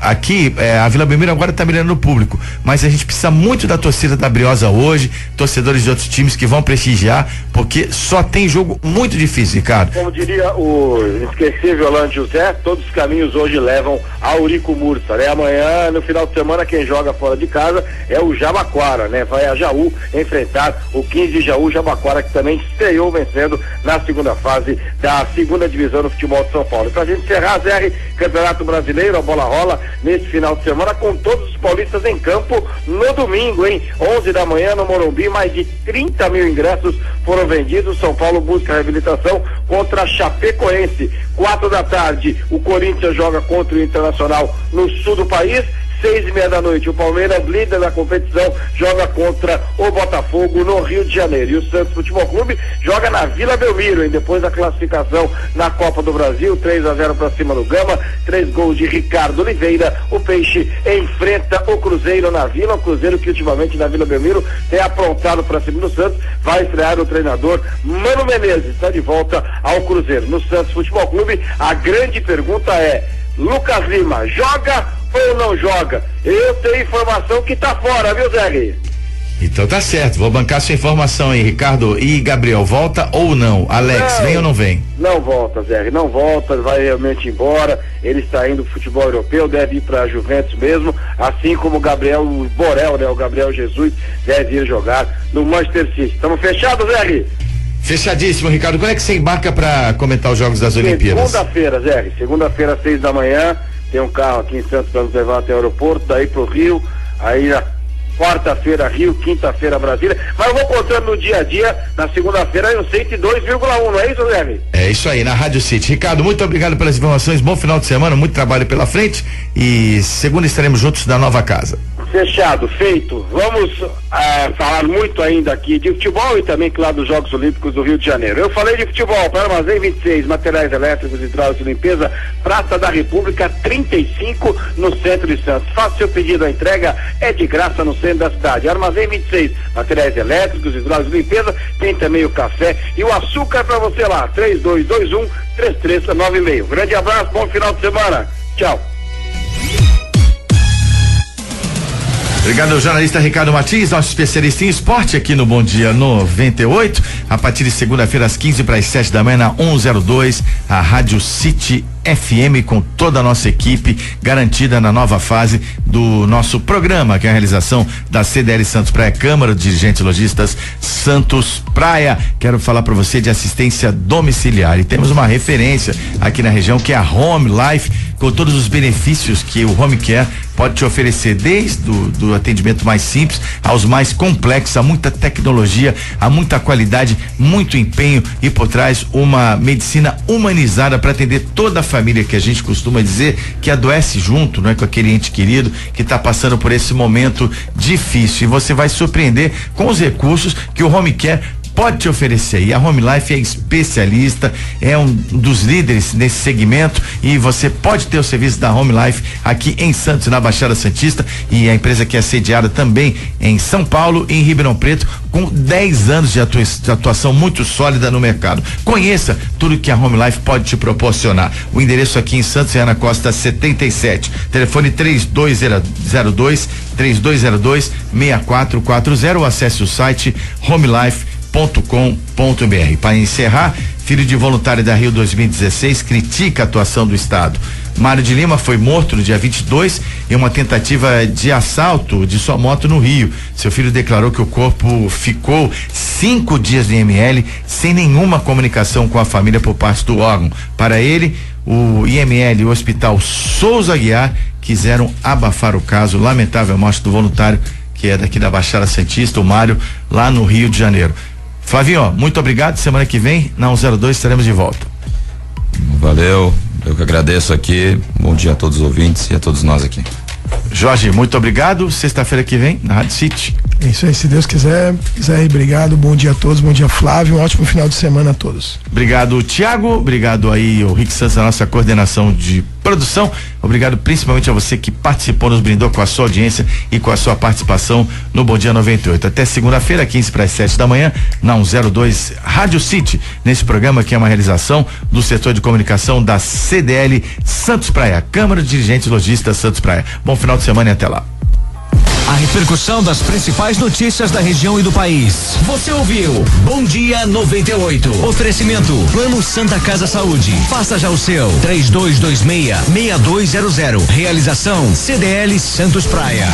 Speaker 2: aqui, a Vila Belmiro agora está mirando no público, mas a gente precisa muito da torcida da Briosa hoje, torcedores de outros times que vão prestigiar, porque só tem jogo muito difícil, Ricardo.
Speaker 7: Como diria o esquecível Orlando José, todos os caminhos hoje levam a Urico-Mursa, né? Amanhã, no final de semana, quem joga fora de casa é o Jabaquara, né? Vai a Jaú enfrentar o 15 Jaú Jabaquara, que também estreou vencendo na segunda fase da segunda divisão do futebol de São Paulo. E pra gente encerrar, Zé, Campeonato Brasileiro, a bola rola nesse final de semana com todos os paulistas em campo no domingo, hein? 11 da manhã no Morumbi, mais de 30 mil ingressos foram vendidos. São Paulo busca reabilitação contra a Chapecoense. 4 da tarde, o Corinthians joga contra o Internacional no sul do país. 6:30 da noite, o Palmeiras, líder da competição, joga contra o Botafogo no Rio de Janeiro. E o Santos Futebol Clube joga na Vila Belmiro, hein? Depois da classificação na Copa do Brasil, 3-0 para cima do Gama, 3 gols de Ricardo Oliveira. O Peixe enfrenta o Cruzeiro na Vila, o Cruzeiro que ultimamente na Vila Belmiro tem aprontado para cima do Santos, vai estrear o treinador Mano Menezes, está de volta ao Cruzeiro. No Santos Futebol Clube, a grande pergunta é: Lucas Lima joga ou não joga? Eu tenho informação que tá fora, viu, Zé?
Speaker 2: Então tá certo, vou bancar sua informação aí, Ricardo. E Gabriel, volta ou não? Alex, vem ou não vem?
Speaker 7: Não volta, Zé, não volta, vai realmente embora. Ele está indo pro futebol europeu, deve ir pra Juventus mesmo, assim como o Gabriel Borel, né? O Gabriel Jesus deve ir jogar no Manchester City. Estamos fechados, Zé?
Speaker 2: Fechadíssimo, Ricardo. Quando é que você embarca para comentar os Jogos das Olimpíadas?
Speaker 7: Segunda-feira, Zé. Segunda-feira, 6 da manhã. Tem um carro aqui em Santos para nos levar até o aeroporto, daí pro Rio. Aí na quarta-feira, Rio, quinta-feira, Brasília. Mas eu vou contando no dia a dia, na segunda-feira, eu 102,1, não é isso, Zé?
Speaker 2: É isso aí, na Rádio City. Ricardo, muito obrigado pelas informações. Bom final de semana, muito trabalho pela frente. E segunda estaremos juntos na nova casa.
Speaker 7: Fechado, feito. Vamos falar muito ainda aqui de futebol e também, claro, dos Jogos Olímpicos do Rio de Janeiro. Eu falei de futebol para Armazém 26, materiais elétricos, hidráulicos e limpeza, Praça da República 35, no centro de Santos. Faça seu pedido, a entrega é de graça no centro da cidade. Armazém 26, materiais elétricos, hidráulicos e limpeza, tem também o café e o açúcar para você lá, 3221-3396. Grande abraço, bom final de semana. Tchau.
Speaker 2: Obrigado ao jornalista Ricardo Martins, nosso especialista em esporte aqui no Bom Dia 98, a partir de segunda-feira às 15 para as 7 da manhã na 102, a Rádio City FM, com toda a nossa equipe garantida na nova fase do nosso programa, que é a realização da CDL Santos Praia, Câmara de Dirigentes Lojistas Santos Praia. Quero falar para você de assistência domiciliar e temos uma referência aqui na região que é a Home Life, com todos os benefícios que o Home Care pode te oferecer, desde do atendimento mais simples aos mais complexos, há muita tecnologia, há muita qualidade, muito empenho e por trás uma medicina humanizada para atender toda a família, que a gente costuma dizer que adoece junto, não é, com aquele ente querido que está passando por esse momento difícil. E você vai surpreender com os recursos que o Home Care pode te oferecer. E a Home Life é especialista, é um dos líderes nesse segmento e você pode ter o serviço da Home Life aqui em Santos, na Baixada Santista, e a empresa que é sediada também em São Paulo e em Ribeirão Preto, com 10 anos de atuação muito sólida no mercado. Conheça tudo que a Home Life pode te proporcionar. O endereço aqui em Santos é Ana Costa 77, telefone 3202-6440, ou acesse o site homelife.com.br. Para encerrar, filho de voluntário da Rio 2016 critica a atuação do Estado. Mário de Lima foi morto no dia 22 em uma tentativa de assalto de sua moto no Rio. Seu filho declarou que o corpo ficou 5 dias no IML sem nenhuma comunicação com a família por parte do órgão. Para ele, o IML e o Hospital Souza Aguiar quiseram abafar o caso. Lamentável morte do voluntário, que é daqui da Baixada Santista, o Mário, lá no Rio de Janeiro. Flavinho, muito obrigado. Semana que vem, na 102, estaremos de volta.
Speaker 3: Valeu, eu que agradeço aqui. Bom dia a todos os ouvintes e a todos nós aqui.
Speaker 2: Jorge, muito obrigado. Sexta-feira que vem, na Rádio City.
Speaker 4: É isso aí, se Deus quiser, obrigado, bom dia a todos, bom dia Flávio, um ótimo final de semana a todos.
Speaker 2: Obrigado, Tiago, obrigado aí o Rick Santos, a nossa coordenação de produção, obrigado principalmente a você que participou, nos brindou com a sua audiência e com a sua participação no Bom Dia 98. Até segunda-feira, 15 para as 7 da manhã, na 102 Rádio City, nesse programa que é uma realização do setor de comunicação da CDL Santos Praia, Câmara de Dirigentes Lojistas Santos Praia. Bom final de semana e até lá.
Speaker 1: A repercussão das principais notícias da região e do país. Você ouviu Bom Dia 98. Oferecimento Plano Santa Casa Saúde. Faça já o seu. 3226-6200. Realização CDL Santos Praia.